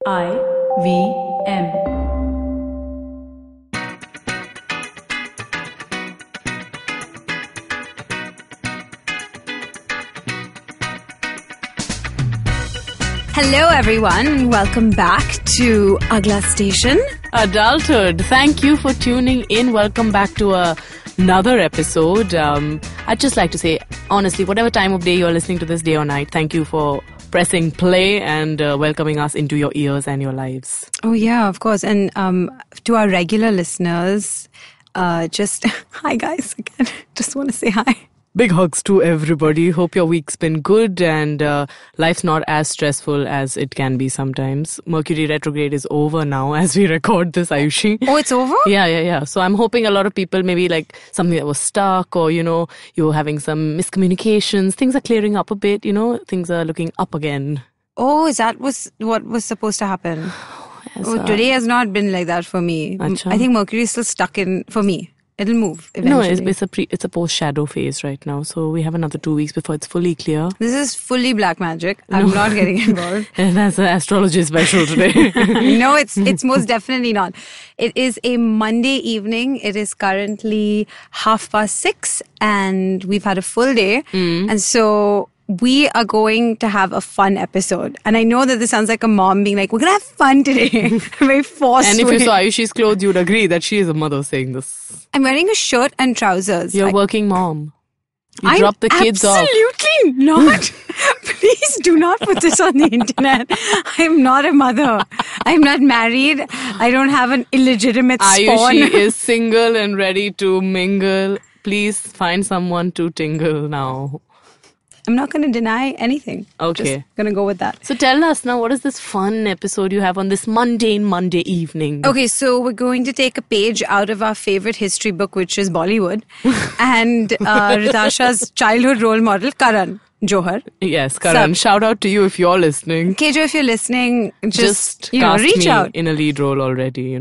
IVM. Hello everyone, welcome back to Agla Station Adulthood. Thank you for tuning in. Welcome back to another episode. I'd just like to say, honestly, whatever time of day you're listening to this, day or night, thank you for pressing play and welcoming us into your ears and your lives. Oh yeah, of course. And to our regular listeners, just hi guys again. Just want to say hi. Big hugs to everybody. Hope your week's been good and life's not as stressful as it can be sometimes. Mercury retrograde is over now as we record this, Ayushi. Oh, it's over? Yeah. So I'm hoping a lot of people, maybe like something that was stuck or, you're having some miscommunications. Things are clearing up a bit, things are looking up again. Oh, is that what was supposed to happen? Yes, today has not been like that for me. Achha. I think Mercury is still stuck for me. It'll move eventually. No, it's a post-shadow phase right now. So we have another 2 weeks before it's fully clear. This is fully black magic. I'm not getting involved. And that's an astrology special today. No, it's most definitely not. It is a Monday evening. It is currently 6:30 and we've had a full day. And so we are going to have a fun episode. And I know that this sounds like a mom being like, we're going to have fun today. Very forced. And if you saw Ayushi's clothes, you'd agree that she is a mother saying this. I'm wearing a shirt and trousers. You're a working mom. You drop the kids off. Absolutely not. Please do not put this on the internet. I'm not a mother. I'm not married. I don't have an illegitimate spawn. Ayushi is single and ready to mingle. Please find someone to tingle now. I'm not going to deny anything. Okay. Just going to go with that. So tell us now, what is this fun episode you have on this mundane Monday evening? Okay, so we're going to take a page out of our favorite history book, which is Bollywood, and Rytasha's childhood role model, Karan Johar. Yes, Karan. Shout out to you if you're listening. Kejo, if you're listening, just cast reach me out. In a lead role already,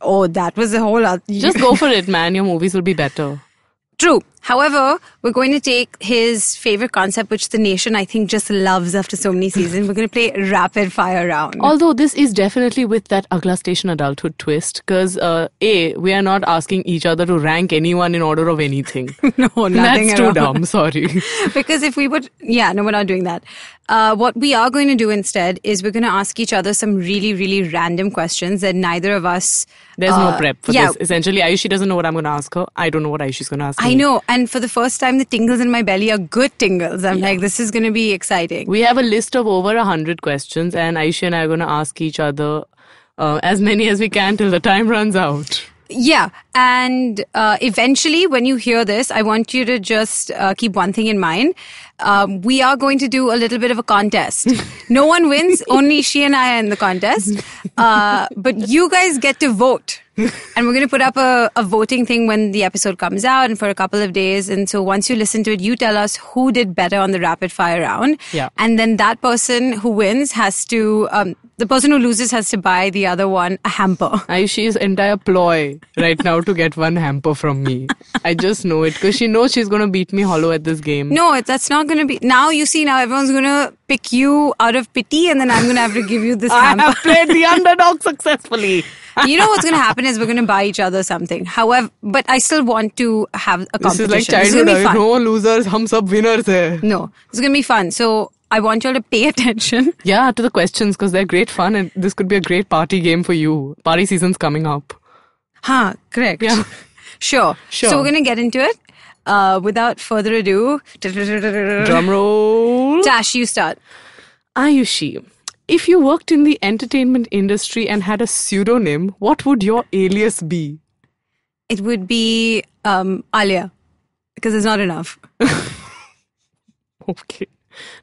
Oh, that was the whole other... Just go for it, man. Your movies will be better. True. However, we're going to take his favorite concept, which the nation, I think, just loves after so many seasons. We're going to play rapid fire round. Although this is definitely with that Agla Station Adulthood twist, because we are not asking each other to rank anyone in order of anything. No, nothing That's at too all. dumb, sorry. Because if we would... Yeah, no, we're not doing that. What we are going to do instead is we're going to ask each other some really, really random questions that neither of us... There's no prep for this. Essentially, Ayushi doesn't know what I'm going to ask her. I don't know what Ayushi's going to ask me. I know. And for the first time, the tingles in my belly are good tingles. I'm like, this is going to be exciting. We have a list of over 100 questions and Ayushi and I are going to ask each other as many as we can till the time runs out. Yeah. And eventually, when you hear this, I want you to just keep one thing in mind. We are going to do a little bit of a contest. No one wins. Only she and I are in the contest. But you guys get to vote. And we're going to put up a voting thing when the episode comes out and for a couple of days. And so once you listen to it, you tell us who did better on the rapid fire round. Yeah. And then that person who wins has to, the person who loses has to buy the other one a hamper. Ayushi's entire ploy right now to get one hamper from me. I just know it because she knows she's going to beat me hollow at this game. No, that's not going to be. Now you see, now everyone's going to pick you out of pity and then I'm going to have to give you this hamper. I have played the underdog successfully. You know what's going to happen is we're going to buy each other something. However, but I still want to have a competition. This is like childhood. No losers, hum sab winners hai. No, it's going to be fun. So I want you all to pay attention. Yeah, to the questions because they're great fun and this could be a great party game for you. Party season's coming up. Correct. Yeah. Sure. So we're going to get into it. Without further ado. Drum roll. Tash, you start. Ayushi, if you worked in the entertainment industry and had a pseudonym, what would your alias be? It would be Alia. Because there's not enough. Okay.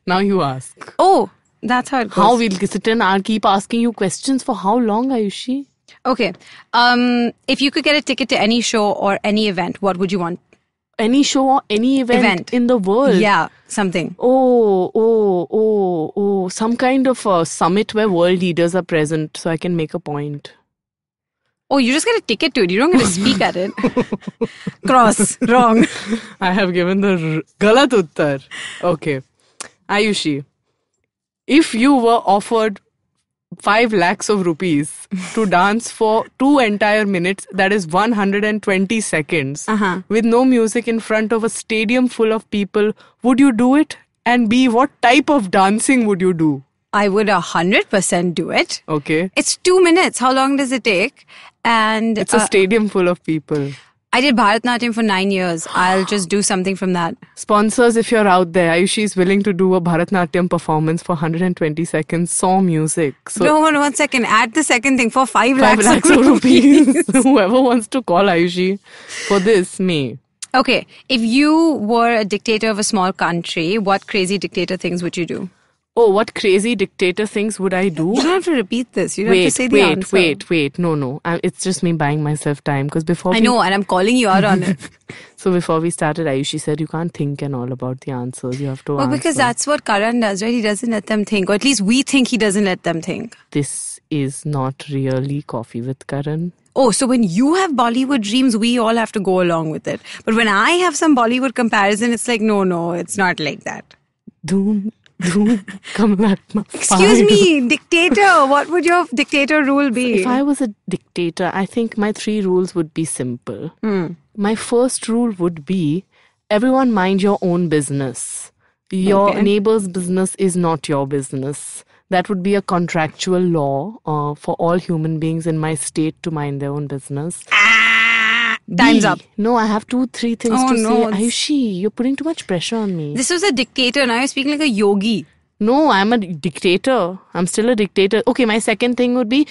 Now you ask. Oh, that's how it goes. How we'll sit and keep asking you questions for how long, Ayushi? Okay. If you could get a ticket to any show or any event, what would you want? Any show or any event in the world? Yeah, something. Some kind of a summit where world leaders are present so I can make a point. Oh, you just get a ticket to it. You don't get to speak at it. Cross. Wrong. I have given the galat uttar. Okay. Ayushi, if you were offered 5 lakhs of rupees to dance for 2 entire minutes, that is 120 seconds, with no music in front of a stadium full of people, would you do it? And B, what type of dancing would you do? I would 100% do it. Okay. It's 2 minutes. How long does it take? And it's a stadium full of people. I did Bharatanatyam for 9 years. I'll just do something from that. Sponsors, if you're out there, Ayushi is willing to do a Bharatanatyam performance for 120 seconds, song music. So no, 1 second. Add the second thing for 5 5 lakhs of rupees. Whoever wants to call Ayushi for this, me. Okay, if you were a dictator of a small country, what crazy dictator things would you do? Oh, what crazy dictator things would I do? You don't have to repeat this. You don't have to say the answer. Wait. No. It's just me buying myself time. Because before I know, and I'm calling you out on it. So before we started, Ayushi said you can't think and all about the answers. You have to answer. Well, because that's what Karan does, right? He doesn't let them think. Or at least we think he doesn't let them think. This is not really Coffee with Karan. Oh, so when you have Bollywood dreams, we all have to go along with it. But when I have some Bollywood comparison, it's like, no, it's not like that. Doom, come at my Excuse me, dictator. What would your dictator rule be? If I was a dictator, I think my 3 rules would be simple. My first rule would be, everyone mind your own business. Your neighbor's business is not your business. That would be a contractual law for all human beings in my state to mind their own business. Time's up. No, I have 2-3 things to say. Ayushi, you're putting too much pressure on me. This was a dictator. Now you're speaking like a yogi. No, I'm a dictator. I'm still a dictator. Okay, my second thing would be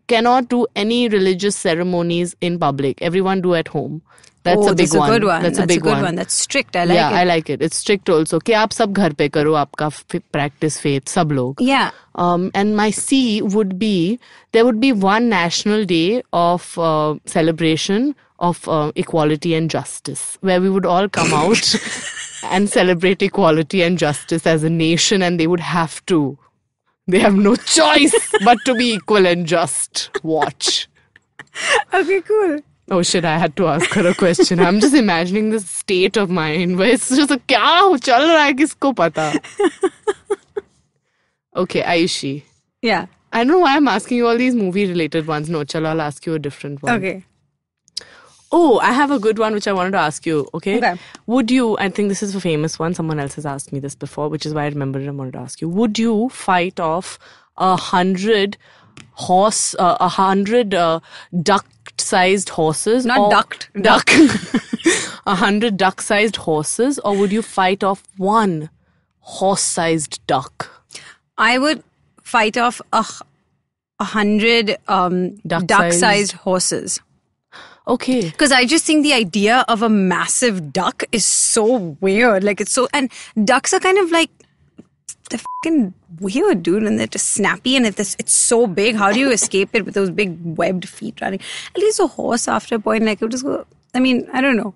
cannot do any religious ceremonies in public. Everyone do at home. That's a big one. Good one. That's a big one. That's strict. I like it. Yeah, I like it. It's strict also. कि आप सब घर पे करो आपका practice faith सब लोग. Yeah. And my C would be, there would be one national day of celebration of equality and justice, where we would all come out and celebrate equality and justice as a nation, and they would have to. They have no choice but to be equal and just. Watch. Okay, cool. Oh shit, I had to ask her a question. I'm just imagining this state of mind where it's just like, kya chal raha hai, kisko pata? Okay, Ayushi. Yeah. I don't know why I'm asking you all these movie-related ones. No, chalo, I'll ask you a different one. Okay. Oh, I have a good one which I wanted to ask you, okay? Okay. Would you, I think this is a famous one, someone else has asked me this before, which is why I remembered it, I wanted to ask you. Would you fight off 100 duck-sized horses? Not ducked. Duck. 100 duck-sized horses, or would you fight off 1 horse-sized duck? I would fight off 100 duck-sized horses. Okay. Because I just think the idea of a massive duck is so weird. Like, it's so... And ducks are kind of like... They're fucking weird, dude. And they're just snappy. And it's so big. How do you escape it with those big webbed feet running? At least a horse after a point, like, it would just go... I mean, I don't know.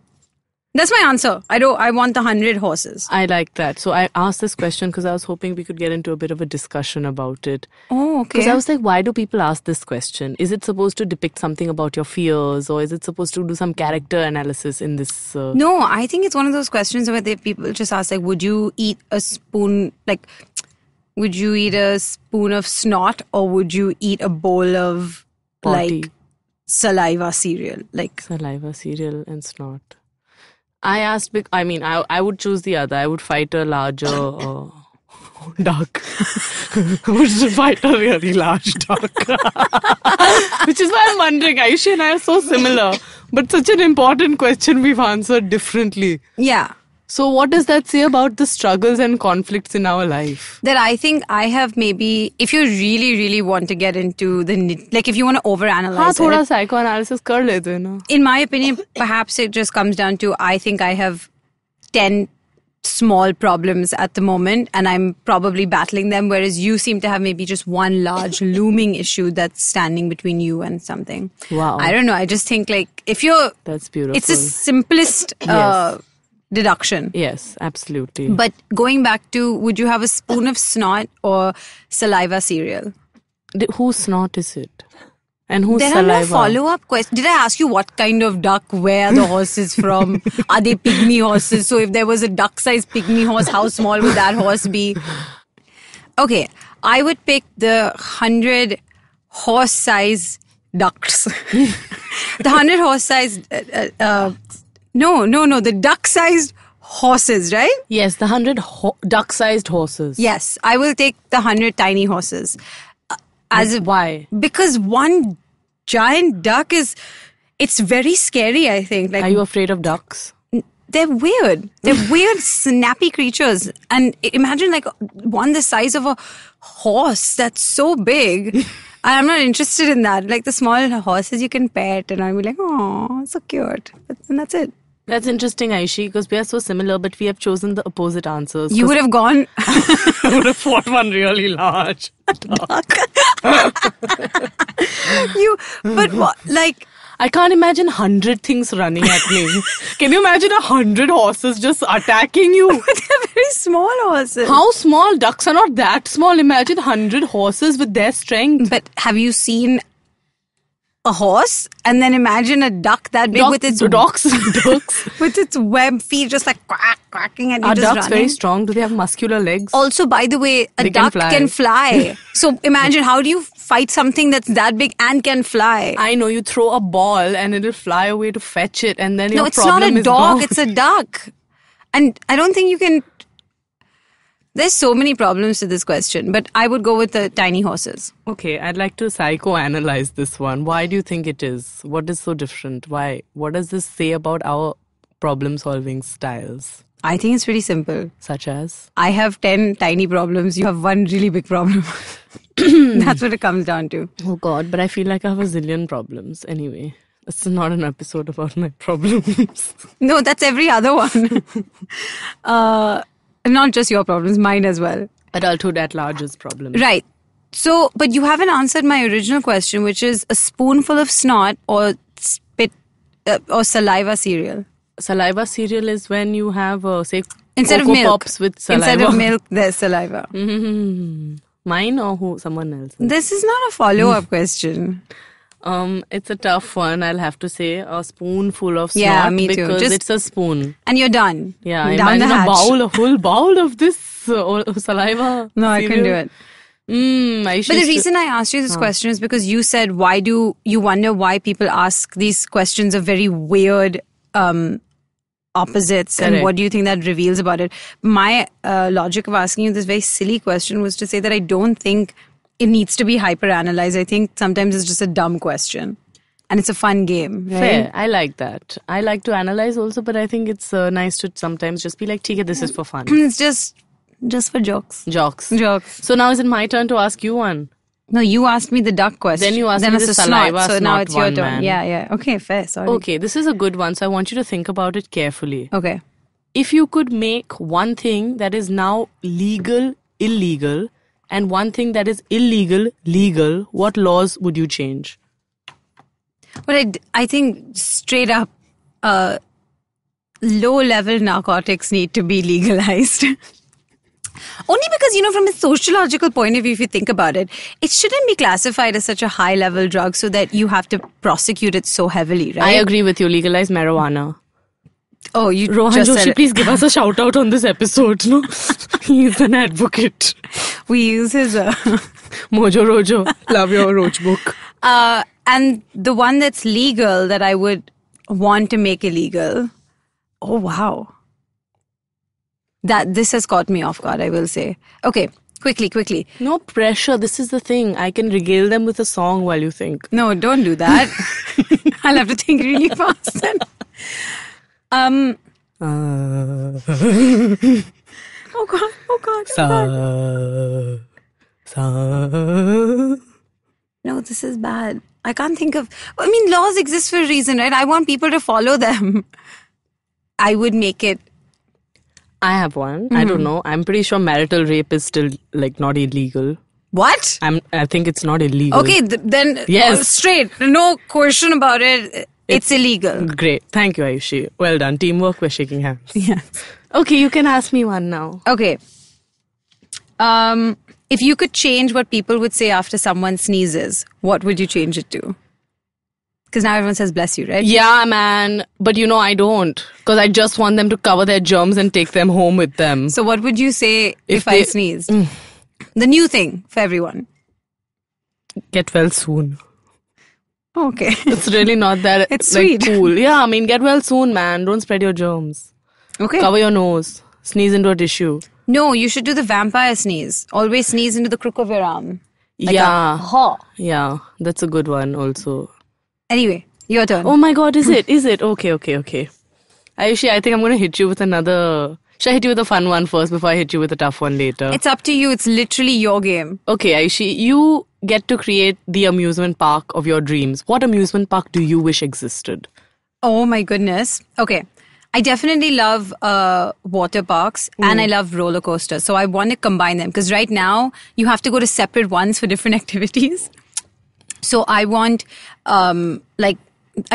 That's my answer. I want the 100 horses. I like that. So I asked this question because I was hoping we could get into a bit of a discussion about it. Oh, okay. Because I was like, why do people ask this question? Is it supposed to depict something about your fears, or is it supposed to do some character analysis in this? No, I think it's one of those questions where people just ask, like, would you eat a spoon, like, would you eat a spoon of snot, or would you eat a bowl of, Potty. like, saliva cereal? Like, Saliva, cereal, and snot. I asked, I would choose the other. I would fight a larger duck. I would fight a really large duck. Which is why I'm wondering, Ayushi and I are so similar. But such an important question we've answered differently. yeah. So what does that say about the struggles and conflicts in our life? That I think I have maybe, if you really, really want to get into like, if you want to overanalyze thoda it. psychoanalysis kar lete hai na. In my opinion, perhaps it just comes down to, I think I have 10 small problems at the moment, and I'm probably battling them, whereas you seem to have maybe just one large looming issue that's standing between you and something. Wow. I don't know. I just think, like, if you're... That's beautiful. It's the simplest Yes. deduction. Yes, absolutely. But going back to, would you have a spoon of snot or saliva cereal? Whose snot is it? And whose There saliva? are no follow-up questions. Did I ask you what kind of duck, where the horse is from? Are they pygmy horses? So if there was a duck-sized pygmy horse, how small would that horse be? Okay. I would pick the 100 horse-sized ducks. The 100 horse-sized... No, the duck-sized horses, right? Yes, the 100 duck-sized horses. Yes, I will take the 100 tiny horses. Why? Because one giant duck it's very scary, I think. Like, are you afraid of ducks? They're weird. They're weird, snappy creatures. And imagine like one the size of a horse that's so big. I'm not interested in that. Like the small horses you can pet and I'll be like, oh, so cute. And that's it. That's interesting, Ayushi, because we are so similar, but we have chosen the opposite answers. You would have gone... I would have fought one really large duck. But what, like... I can't imagine 100 things running at me. Can you imagine 100 horses just attacking you? But they're very small horses. How small? Ducks are not that small. Imagine 100 horses with their strength. But have you seen a horse? And then imagine a duck that big with its... Ducks. with its web feet just like quacking and you Are just ducks running. very strong? Do they have muscular legs? Also, by the way, a duck can fly. So imagine, how do you fight something that's that big and can fly? I know, you throw a ball and it'll fly away to fetch it and then your it's problem not a is dog, gone. it's a duck. And I don't think you can... There's so many problems to this question, but I would go with the tiny horses. Okay, I'd like to psychoanalyze this one. Why do you think it is? What is so different? Why? What does this say about our problem-solving styles? I think it's pretty simple. Such as? I have 10 tiny problems. You have one really big problem. That's what it comes down to. Oh God, but I feel like I have a zillion problems. Anyway, it's not an episode about my problems. No, that's every other one. Not just your problems, mine as well. Adulthood at large's problems. Right. So, but you haven't answered my original question, which is a spoonful of snot or spit or saliva cereal. Saliva cereal is when you have, say, Instead of Cocoa milk. Pops with saliva. Instead of milk, there's saliva. Mm-hmm. Mine or someone else? This is not a follow-up question. It's a tough one, I'll have to say. A spoonful of snot. Yeah, me too. Because it's a spoon. And you're done. Yeah, down the hatch. a whole bowl of this saliva. No, I couldn't do it. But the reason I asked you this question is because you said, why do you wonder why people ask these questions of very weird opposites? Correct. And what do you think that reveals about it? My logic of asking you this very silly question was to say that I don't think it needs to be hyper-analyzed. I think sometimes it's just a dumb question. And it's a fun game, right? Fair. I like that. I like to analyze also, but I think it's nice to sometimes just be like, "Theek, this is for fun." It's just for jokes. Jokes. Jokes. So now is it my turn to ask you one? No, you asked me the duck question. Then you asked me it's the a saliva snot, so now snot it's your one, turn. man. Yeah. Okay, fair. Sorry. Okay, this is a good one, so I want you to think about it carefully. Okay. If you could make one thing that is now legal, illegal, and one thing that is illegal, legal, what laws would you change? But I think straight up, low-level narcotics need to be legalized. Only because, from a sociological point of view, if you think about it, it shouldn't be classified as such a high-level drug so that you have to prosecute it so heavily, right? I agree with you. Legalize marijuana. Oh, you Rohan just said Joshi, it. please give us a shout out on this episode. No, he's an advocate. We use his... Mojo Rojo, love your Roach book. and the one that's legal that I would want to make illegal... Oh, wow. This has caught me off guard, I will say. Okay, quickly. No pressure. This is the thing. I can regale them with a song while you think. No, don't do that. I'll have to think really fast then. Oh God. No, this is bad. I can't think of... I mean, laws exist for a reason, right? I want people to follow them. I would make it... I have one. I don't know. I'm pretty sure marital rape is still not illegal. What? I think it's not illegal. Okay, then Yes. Straight. No question about it. It's illegal. Great. Thank you, Ayushi. Well done. Teamwork. We're shaking hands. Yeah. Okay, you can ask me one now. Okay. If you could change what people would say after someone sneezes, what would you change it to? Because now everyone says bless you, right? Yeah, man. But I don't. Because I just want them to cover their germs and take them home with them. So what would you say if I they- sneezed? The new thing for everyone. Get well soon. Okay. It's really not that It's like, sweet. cool. Yeah, I mean, get well soon, man. Don't spread your germs. Okay. Cover your nose. Sneeze into a tissue. No, you should do the vampire sneeze. Always sneeze into the crook of your arm. Like yeah. Ha. Yeah, that's a good one also. Anyway, your turn. Oh my god, is it? Is it? Okay. Ayushi, I think I'm going to hit you with another... Should I hit you with a fun one first before I hit you with a tough one later? It's up to you. It's literally your game. Okay, Ayushi, you get to create the amusement park of your dreams. What amusement park do you wish existed? Oh my goodness. Okay. I definitely love water parks and I love roller coasters. So I want to combine them because right now you have to go to separate ones for different activities. So I want I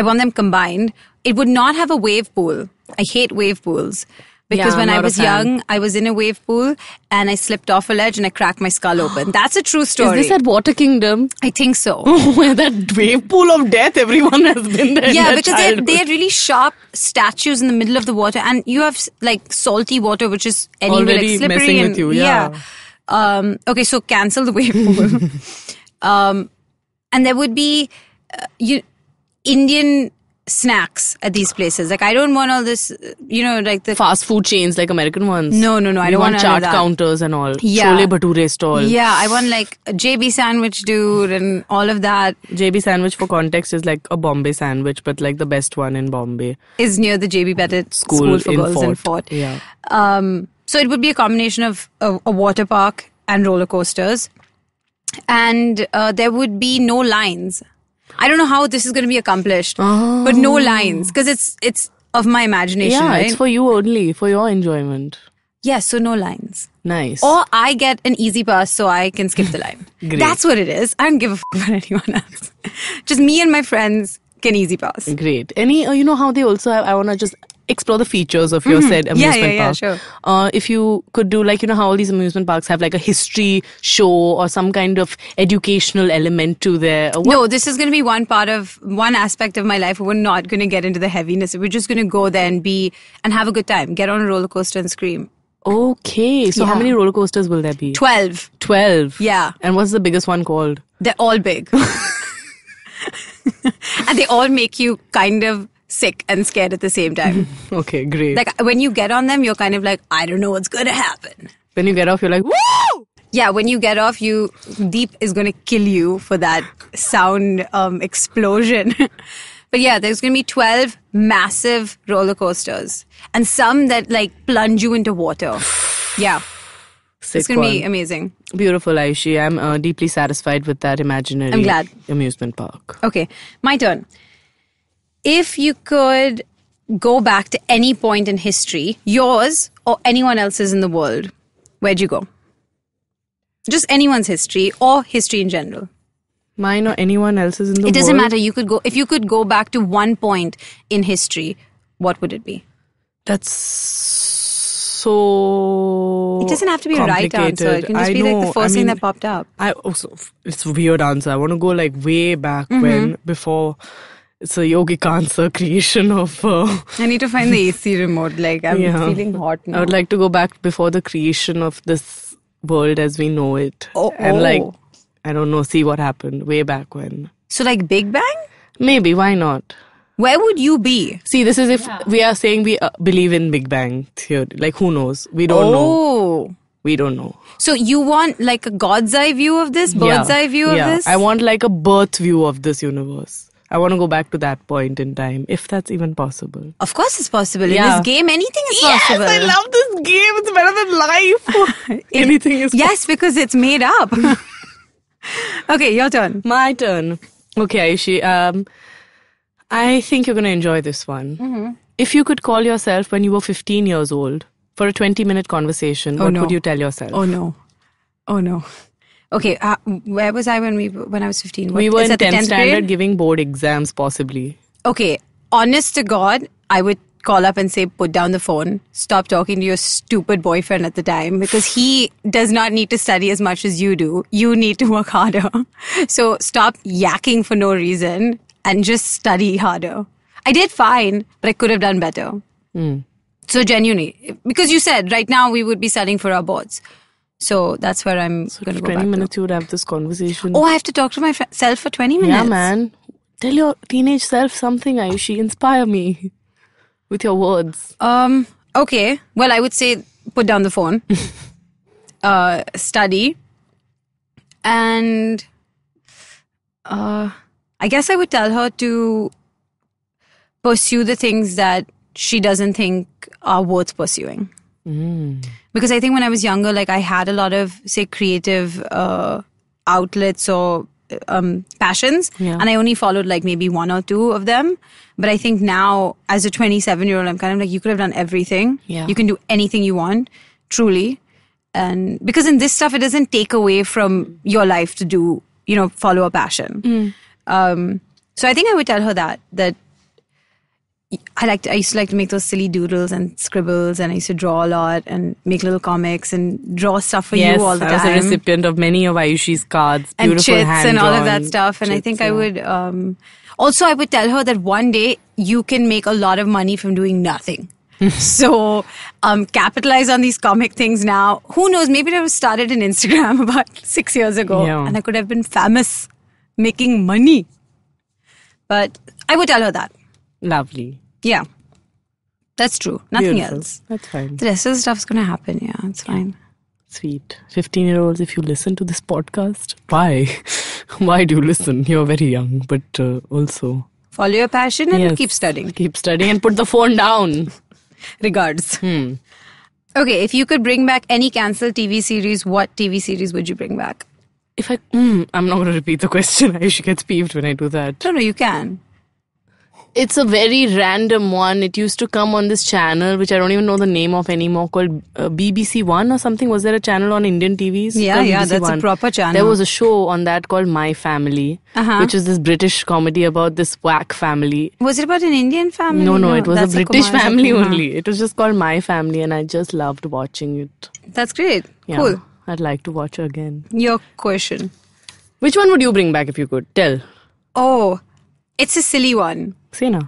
want them combined. It would not have a wave pool. I hate wave pools. Because Yeah, when I'm I not a was fan. young, I was in a wave pool and I slipped off a ledge and I cracked my skull open. That's a true story. Is this at Water Kingdom? I think so. Where that wave pool of death, everyone has been there. in Yeah, their because childhood. they had really sharp statues in the middle of the water, and you have like salty water, which is anyway Already like slippery messing and with you, yeah. Okay, so cancel the wave pool. And there would be Indian snacks at these places. Like I don't want all this, like the Fast food chains like American ones. No, I You don't want none chaat of that. counters and all. Yeah. Chole bhature stall. Yeah, I want like a JB sandwich, dude, and all of that JB sandwich, for context, is like a Bombay sandwich, but like the best one in Bombay. is near the JB Pettit School for in Girls in Fort. Fort. Yeah. So it would be a combination of a water park and roller coasters. And there would be no lines. I don't know how this is going to be accomplished, but no lines because it's of my imagination, Yeah, right? it's for you only, for your enjoyment. Yeah, so no lines. Nice. Or I get an easy pass so I can skip the line. Great. That's what it is. I don't give a fuck about anyone else. Just me and my friends can easy pass. Great. Any, you know how they also have, I want to just explore the features of your said amusement Yeah, park. sure. If you could do like, how all these amusement parks have like a history show or some kind of educational element to their... No, this is going to be one aspect of my life. We're not going to get into the heaviness. We're just going to go there and have a good time. Get on a roller coaster and scream. Okay. So how Yeah. many roller coasters will there be? 12. 12. Yeah. And what's the biggest one called? They're all big. And they all make you kind of sick and scared at the same time. Okay, great. Like when you get on them, you're kind of like, I don't know what's going to happen. When you get off, you're like, woo! Yeah, when you get off, Deep is going to kill you for that sound explosion. But yeah, there's going to be 12 massive roller coasters and some that like plunge you into water. Yeah. Sick It's going to be one. amazing. Beautiful, Aishi. I'm deeply satisfied with that imaginary I'm glad. amusement park. Okay, my turn. If you could go back to any point in history, yours or anyone else's in the world, where'd you go? Just anyone's history or history in general. Mine or anyone else's in the world? It doesn't matter. If you could go back to one point in history, what would it be? That's so It doesn't have to be a right answer. It can just be like the first thing that popped up. It's a weird answer. I want to go like way back when, before it's a yogic answer creation of... I need to find the AC remote. Like, I'm feeling hot now. I would like to go back before the creation of this world as we know it. And like, I don't know, see what happened way back when. So like Big Bang? Maybe, why not? Where would you be? See, this is if we are saying we believe in Big Bang theory. Like, who knows? We don't know. We don't know. So you want like a God's eye view of this? Bird's eye view of this? I want like a birth view of this universe. I want to go back to that point in time, if that's even possible. Of course it's possible. In Yeah. this game, anything is possible. Yes, I love this game. It's better than life. Anything is Yes, because it's made up. Okay, your turn. My turn. Okay, Ayushi. I think you're going to enjoy this one. If you could call yourself when you were 15 years old for a 20-minute conversation, what would you tell yourself? Oh no. Okay, where was I when I was 15? We were Is in that the 10th standard grade? giving board exams, possibly. Okay, honest to God, I would call up and say, put down the phone, stop talking to your stupid boyfriend at the time, because he does not need to study as much as you do. You need to work harder. So stop yakking for no reason and just study harder. I did fine, but I could have done better. So genuinely, because you said right now we would be studying for our boards. So that's where I'm going to go 20 back minutes to. you would have this conversation. Oh, I have to talk to myself for 20 minutes. Yeah, man. Tell your teenage self something, Ayushi. Inspire me with your words. Okay. Well, I would say put down the phone, study, and I guess I would tell her to pursue the things that she doesn't think are worth pursuing. Because I think when I was younger, like I had a lot of, say, creative outlets or passions, and I only followed like maybe one or two of them. But I think now, as a 27-year-old, I'm kind of like, you could have done everything. Yeah. You can do anything you want, truly. And because in this stuff, it doesn't take away from your life to do, follow a passion. So I think I would tell her that I used to like to make those silly doodles and scribbles, and I used to draw a lot and make little comics and draw stuff for you all the time. I was a recipient of many of Ayushi's cards, and beautiful chits and all of that hand-drawn stuff. And I chits, think I would also I would tell her that one day you can make a lot of money from doing nothing. So capitalize on these comic things now. Who knows? Maybe I started an Instagram about 6 years ago, and I could have been famous making money. But I would tell her that. Lovely. Yeah, that's true. Nothing Beautiful. else. That's fine. The rest of the stuff's going to happen. Yeah, it's fine. Sweet. 15-year-olds, if you listen to this podcast, why? Why do you listen? You're very young, but also... Follow your passion and keep studying. Keep studying and put the phone down. Regards. Okay, if you could bring back any cancelled TV series, what TV series would you bring back? I'm not going to repeat the question. Ayushi gets peeved when I do that. No, you can. It's a very random one. It used to come on this channel, which I don't even know the name of anymore, called BBC One or something. Was there a channel on Indian TVs? Yeah, that's a proper channel. There was a show on that called My Family, which is this British comedy about this whack family. Was it about an Indian family? No, it was a British family only. It was just called My Family, and I just loved watching it. That's great. Yeah, cool. I'd like to watch it again. Your question. Which one would you bring back if you could? Tell. Oh, it's a silly one. Say na.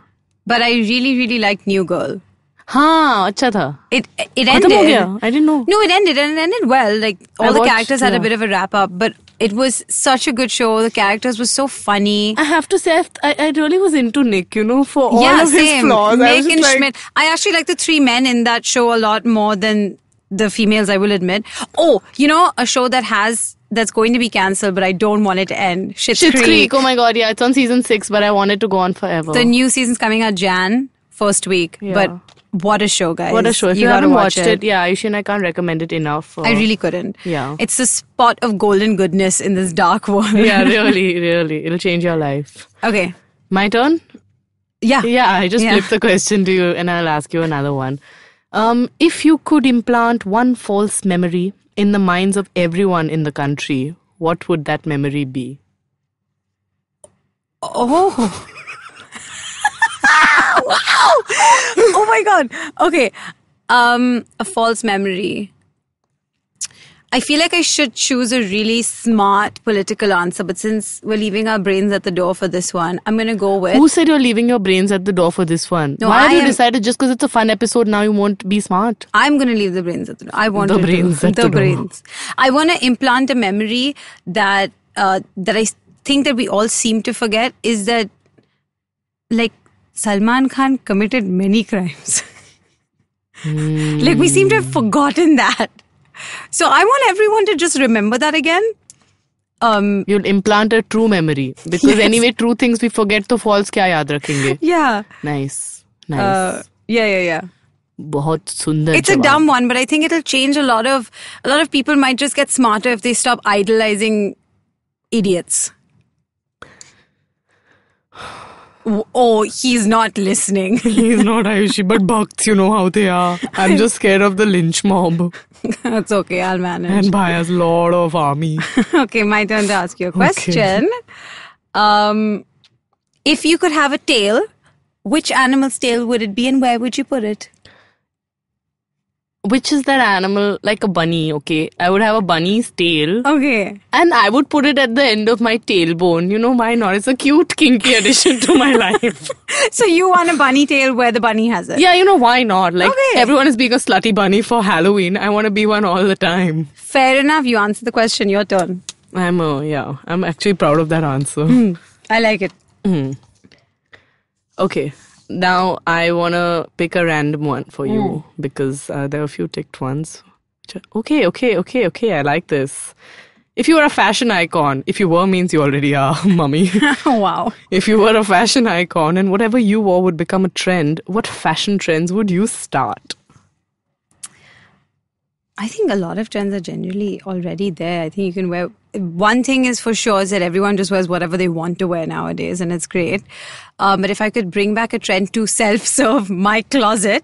But I really, really liked New Girl. हाँ, अच्छा था. It ended. खत्म हो गया? I didn't know. No, it ended, and it ended well. Like all the characters had a bit of a wrap up, but it was such a good show. The characters were so funny. I have to say, I really was into Nick, for all of his flaws. Nick and Schmidt. I actually like the three men in that show a lot more than the females, I will admit. Oh, a show that's going to be cancelled, but I don't want it to end. Schitt's Creek. Oh my god, yeah, it's on season 6, but I want it to go on forever. The new season's coming out Jan, first week. Yeah. But what a show, guys. What a show. If you haven't watched it, yeah, Ayushi and I can't recommend it enough. I really couldn't. Yeah. It's a spot of golden goodness in this dark world. Yeah, really, really. It'll change your life. Okay. My turn? Yeah. Yeah, I just flipped the question to you and I'll ask you another one. If you could implant one false memory in the minds of everyone in the country, what would that memory be? Oh. Wow. Oh my god. Okay. A false memory. I feel like I should choose a really smart political answer, but since we're leaving our brains at the door for this one, I'm going to go with... Who said you're leaving your brains at the door for this one? No, why have you decided just because it's a fun episode now you won't be smart? I'm going to leave the brains at the door. I want the brains at the door. I want to implant a memory that I think that we all seem to forget is that, like, Salman Khan committed many crimes. Like, we seem to have forgotten that. So I want everyone to just remember that again. You'll implant a true memory. Because anyway, true things we forget, to false kya yaad rakhenge? Yeah. Nice. Yeah. Bahut sundar It's a dumb one, but I think it'll change a lot of people might just get smarter if they stop idolizing idiots. Oh, he's not listening. He's not, Ayushi, but Bhakts, you know how they are. I'm just scared of the lynch mob. That's okay, I'll manage. And Bhaya's lot of army. Okay, my turn to ask you a question. Okay. If you could have a tail, which animal's tail would it be and where would you put it? which is that animal? Like a bunny, okay? I would have a bunny's tail. Okay. And I would put it at the end of my tailbone. You know, why not? It's a cute, kinky addition to my life. So you want a bunny tail where the bunny has it? Yeah, you know, why not? Like, Okay. everyone is being a slutty bunny for Halloween. I want to be one all the time. Fair enough. You answered the question. Your turn. I'm actually proud of that answer. I like it. Okay. Now, I want to pick a random one for you because there are a few ticked ones. Okay. I like this. If you were a fashion icon, if you were means you already are, mummy. Wow. If you were a fashion icon and whatever you wore would become a trend, what fashion trends would you start? I think a lot of trends are generally already there. I think you can wear... One thing is for sure is that everyone just wears whatever they want to wear nowadays, and it's great. But if I could bring back a trend to self-serve my closet,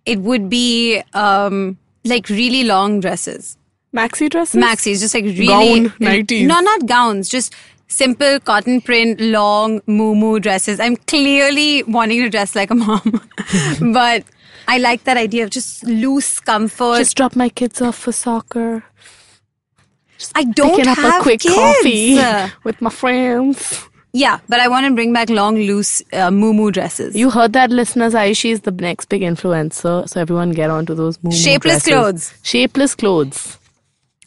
it would be like really long dresses. Maxi dresses? Maxis, just like really... Gown, 90s. No, not gowns, just simple cotton print, long moo dresses. I'm clearly wanting to dress like a mom. But I like that idea of just loose comfort. Just drop my kids off for soccer. I don't Picking up have a quick kids. coffee with my friends. Yeah, but I want to bring back long, loose moo dresses. You heard that, listeners. Ayushi is the next big influencer. So everyone get onto those moo Shapeless dresses. clothes. Shapeless clothes.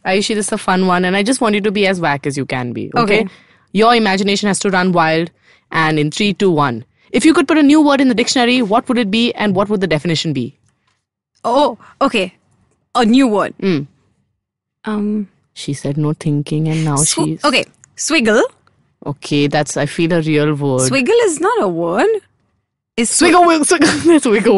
Ayushi, this is a fun one. And I just want you to be as whack as you can be. Okay? Your imagination has to run wild. And in 3, 2, 1. If you could put a new word in the dictionary, what would it be and what would the definition be? Oh, okay. A new word. She said no thinking and now she's... Okay, swiggle. Okay, that's, I feel, a real word. Swiggle is not a word. Is Swiggle. Let's wiggle.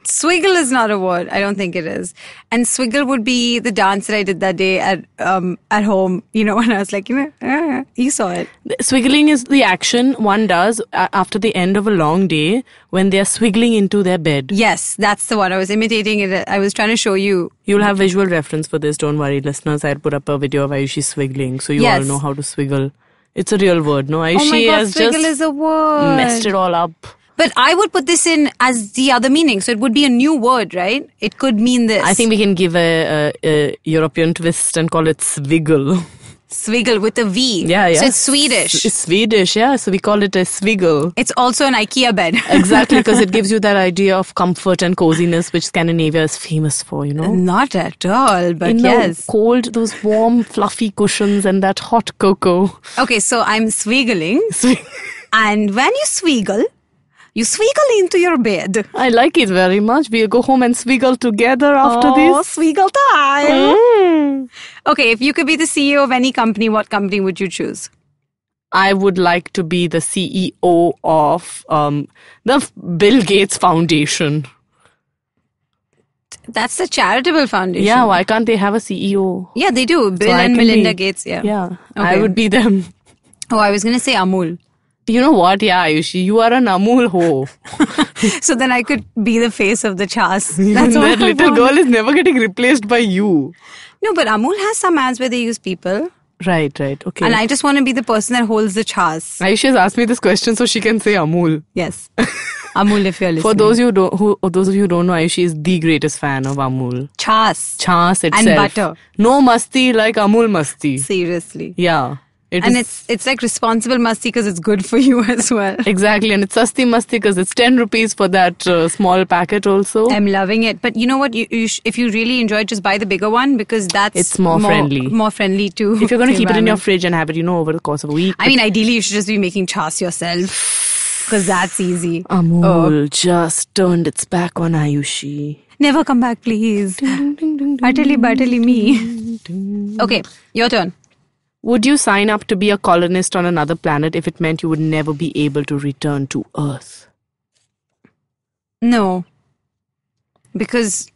Swiggle is not a word. I don't think it is. And swiggle would be the dance that I did that day at home. You know, when I was like, you saw it. Swiggling is the action one does after the end of a long day when they are swiggling into their bed. Yes, that's the one. I was imitating it. I was trying to show you. You'll have visual reference for this. Don't worry, listeners. I'd put up a video of Ayushi swiggling so you all know how to swiggle. It's a real word, no? Ayushi oh my God, has swiggle just is a word. messed it all up. But I would put this in as the other meaning. So it would be a new word, right? It could mean this. I think we can give a European twist and call it swiggle. Swiggle with a V. Yeah. So it's Swedish. It's Swedish, yeah. So we call it a swiggle. It's also an IKEA bed. Exactly, because it gives you that idea of comfort and coziness, which Scandinavia is famous for, you know? Not at all, but In yes. the cold, those warm, fluffy cushions and that hot cocoa. Okay, so I'm swiggling. And when you swiggle into your bed. I like it very much. We'll go home and swiggle together after this. Swiggle time. Okay, if you could be the CEO of any company, what company would you choose? I would like to be the CEO of the Bill Gates Foundation. That's the charitable foundation. Yeah, why can't they have a CEO? Yeah, they do. Bill So I and can Melinda be- Gates, yeah. Yeah, I Okay. would be them. Oh, I was going to say Amul. You know what? Yeah, Ayushi, you are an Amul ho. So then I could be the face of the Chas. That's That what I little want. girl is never getting replaced by you. No, but Amul has some ads where they use people. Right, okay. And I just want to be the person that holds the Chas. Ayushi has asked me this question so she can say Amul. Yes. Amul, if you're listening. For those of you who don't know, Ayushi is the greatest fan of Amul. Chas. Chas itself. And butter. No masti like Amul masti. Seriously. Yeah. It's like responsible masti because it's good for you as well. Exactly, and it's sasti masti because it's 10 rupees for that small packet also. I'm loving it. But you know what? If you really enjoy it, just buy the bigger one because It's more friendly. More friendly too. If you're going to keep it in your fridge and have it, over the course of a week. I mean, ideally, you should just be making chas yourself because that's easy. Amul just turned its back on Ayushi. Never come back, please. Utterly me. Okay, your turn. Would you sign up to be a colonist on another planet if it meant you would never be able to return to Earth? No. Because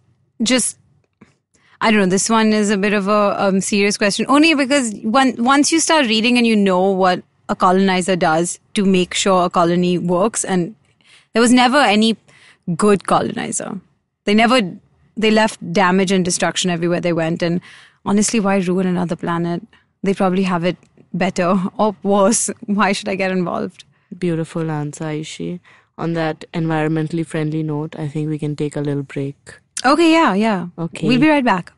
I don't know, this one is a bit of a serious question. Only because once you start reading and you know what a colonizer does to make sure a colony works, and there was never any good colonizer. They left damage and destruction everywhere they went, and honestly, why ruin another planet? They probably have it better or worse. Why should I get involved? Beautiful answer, Ayushi. On that environmentally friendly note, I think we can take a little break. Okay, yeah. Okay. We'll be right back.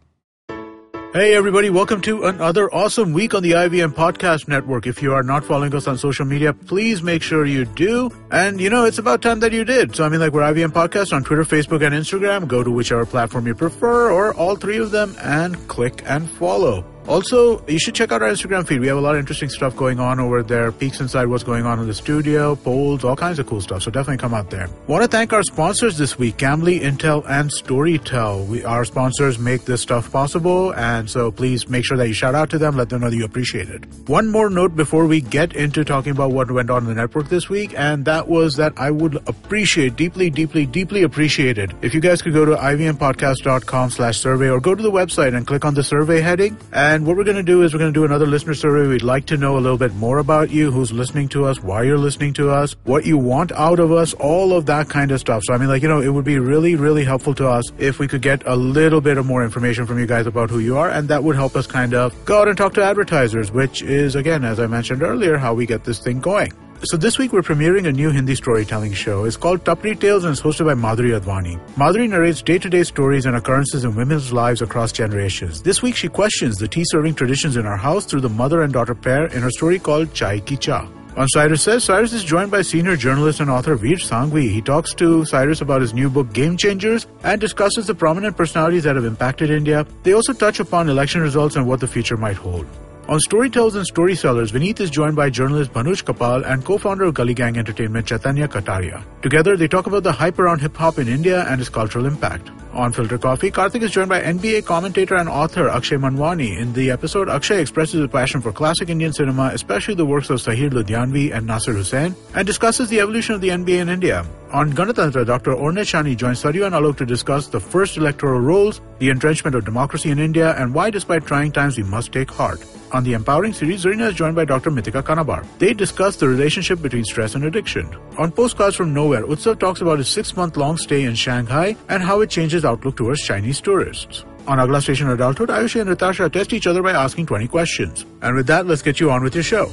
Hey everybody, welcome to another awesome week on the IVM Podcast Network. If you are not following us on social media, please make sure you do. And it's about time that you did. So we're IVM Podcast on Twitter, Facebook, and Instagram. Go to whichever platform you prefer or all three of them and click and follow. Also, you should check out our Instagram feed. We have a lot of interesting stuff going on over there. Peeks inside what's going on in the studio, polls, all kinds of cool stuff. So definitely come out there. Want to thank our sponsors this week, Cambly, Intel, and Storytel. Our sponsors make this stuff possible, and so please make sure that you shout out to them. Let them know that you appreciate it. One more note before we get into talking about what went on in the network this week, and that was that I would appreciate, deeply appreciate it, if you guys could go to ivmpodcast.com/survey or go to the website and click on the survey heading. And what we're going to do is we're going to do another listener survey. We'd like to know a little bit more about you, who's listening to us, why you're listening to us, what you want out of us, all of that kind of stuff. So, it would be really helpful to us if we could get a little bit of more information from you guys about who you are, and that would help us kind of go out and talk to advertisers, which is, again, as I mentioned earlier, how we get this thing going. So this week we're premiering a new Hindi storytelling show. It's called Tapri Tales and it's hosted by Madhuri Advani. Madhuri narrates day-to-day stories and occurrences in women's lives across generations. This week she questions the tea-serving traditions in our house through the mother and daughter pair in her story called Chai Ki Cha. On Cyrus Says, Cyrus is joined by senior journalist and author Veer Sanghvi. He talks to Cyrus about his new book Game Changers and discusses the prominent personalities that have impacted India. They also touch upon election results and what the future might hold. On Storytellers and Storysellers, Vineet is joined by journalist Bhanush Kapal and co-founder of Gully Gang Entertainment, Chaitanya Kataria. Together, they talk about the hype around hip-hop in India and its cultural impact. On Filter Coffee, Karthik is joined by NBA commentator and author Akshay Manwani. In the episode, Akshay expresses his passion for classic Indian cinema, especially the works of Sahir Ludhianvi and Nasir Hussain, and discusses the evolution of the NBA in India. On Ganatantra, Dr. Ornit Shani joins Saryu and Alok to discuss the first electoral rolls, the entrenchment of democracy in India, and why, despite trying times, we must take heart. On the Empowering series, Zarina is joined by Dr. Mithika Kanabar. They discuss the relationship between stress and addiction. On Postcards from Nowhere, Utsav talks about his 6-month-long stay in Shanghai and how it changes outlook towards Chinese tourists. On Agla Station Adulthood, Ayushi and Rytasha test each other by asking 20 questions. And with that, let's get you on with your show.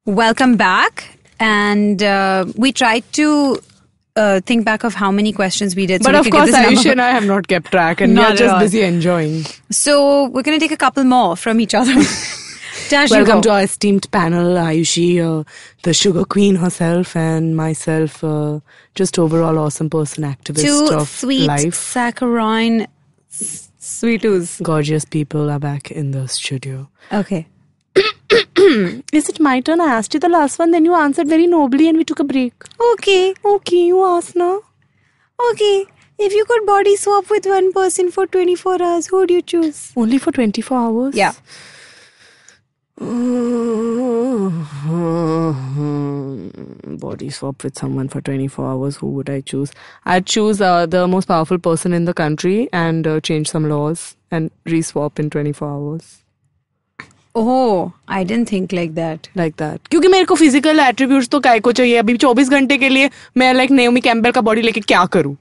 Welcome back. And we tried to think back of how many questions we did. But of course, Ayushi and I have not kept track and we are just busy enjoying. So we're going to take a couple more from each other. Dash, welcome to our esteemed panel, Ayushi, the sugar queen herself, and myself, just overall awesome person, activist of sweet life. Saccharine sweetos. Gorgeous people are back in the studio. Okay. Is it my turn? I asked you the last one, then you answered very nobly and we took a break. Okay, you ask now. Okay. If you could body swap with one person for 24 hours, who would you choose? Only for 24 hours? Yeah. Body swap with someone for 24 hours, who would I choose? I'd choose the most powerful person in the country and change some laws and re-swap in 24 hours. Oh, I didn't think like that. Like that. क्योंकि मेरे को physical attributes तो काय को चाहिए अभी 24 घंटे के लिए मैं like Naomi Campbell का body लेके क्या करूँ?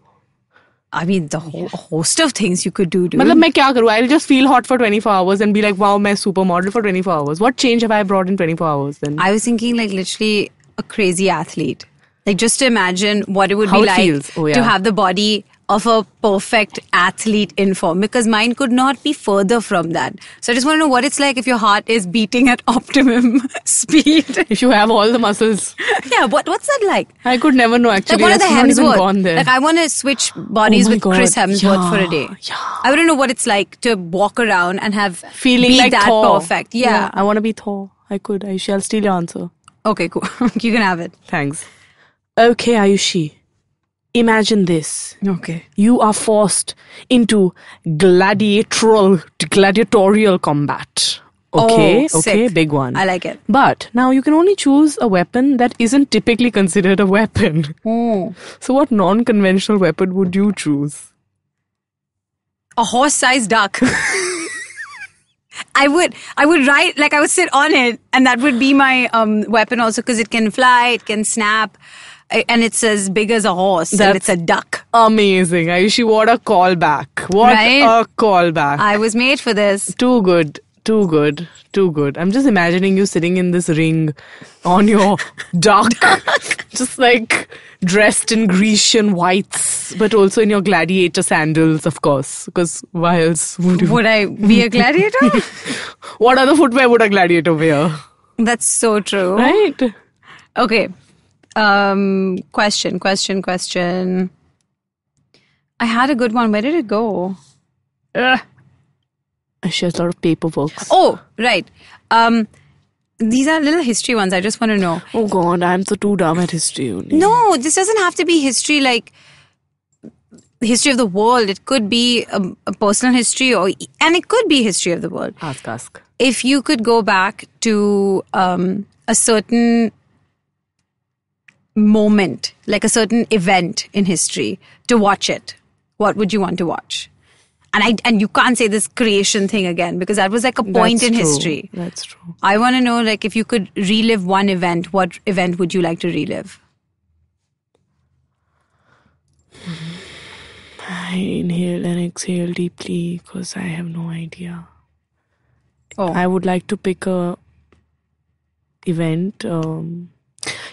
I mean, the whole host of things you could do, dude. मतलब मैं क्या करूँ? I'll just feel hot for 24 hours and be like, wow, मैं supermodel for 24 hours. What change have I brought in 24 hours then? I was thinking like literally a crazy athlete. Like just to imagine what it would be like to have the body of a perfect athlete in form, because mine could not be further from that. So I just want to know what it's like if your heart is beating at optimum speed. If you have all the muscles. Yeah, what's that like? I could never know actually. Like what are the Hemsworth? Gone there. Like I want to switch bodies with Chris Hemsworth for a day. Yeah. I want to know what it's like to walk around and have feeling be like that Thor. Perfect. Yeah. I want to be Thor. I shall steal your answer. Okay, cool. You can have it. Thanks. Okay, Ayushi. Imagine this. Okay. You are forced into gladiatorial combat. Okay, sick. Big one. I like it. But now you can only choose a weapon that isn't typically considered a weapon. Oh. So what non-conventional weapon would you choose? A horse-sized duck. I would ride, like I would sit on it, and that would be my weapon also, because it can fly, it can snap, and it's as big as a horse, and it's a duck. Amazing. Ayushi, what a callback. What a callback. I was made for this. Too good. I'm just imagining you sitting in this ring on your duck, Just like dressed in Grecian whites, but also in your gladiator sandals, of course. Because why else would you? Would I be a gladiator? What other footwear would a gladiator wear? That's so true. Right? Okay. Question. I had a good one. Where did it go? She has a lot of paperwork. Oh, right. These are little history ones. I just want to know. Oh God, I'm so too dumb at history only. No, this doesn't have to be history like the history of the world. It could be a personal history, and it could be history of the world. Ask. If you could go back to a certain moment, like a certain event in history, to watch it, what would you want to watch? And you can't say this creation thing again, because that was like a point in history. That's true. I want to know, like, if you could relive one event, what event would you like to relive? I inhale and exhale deeply because I have no idea. Oh. I would like to pick a event.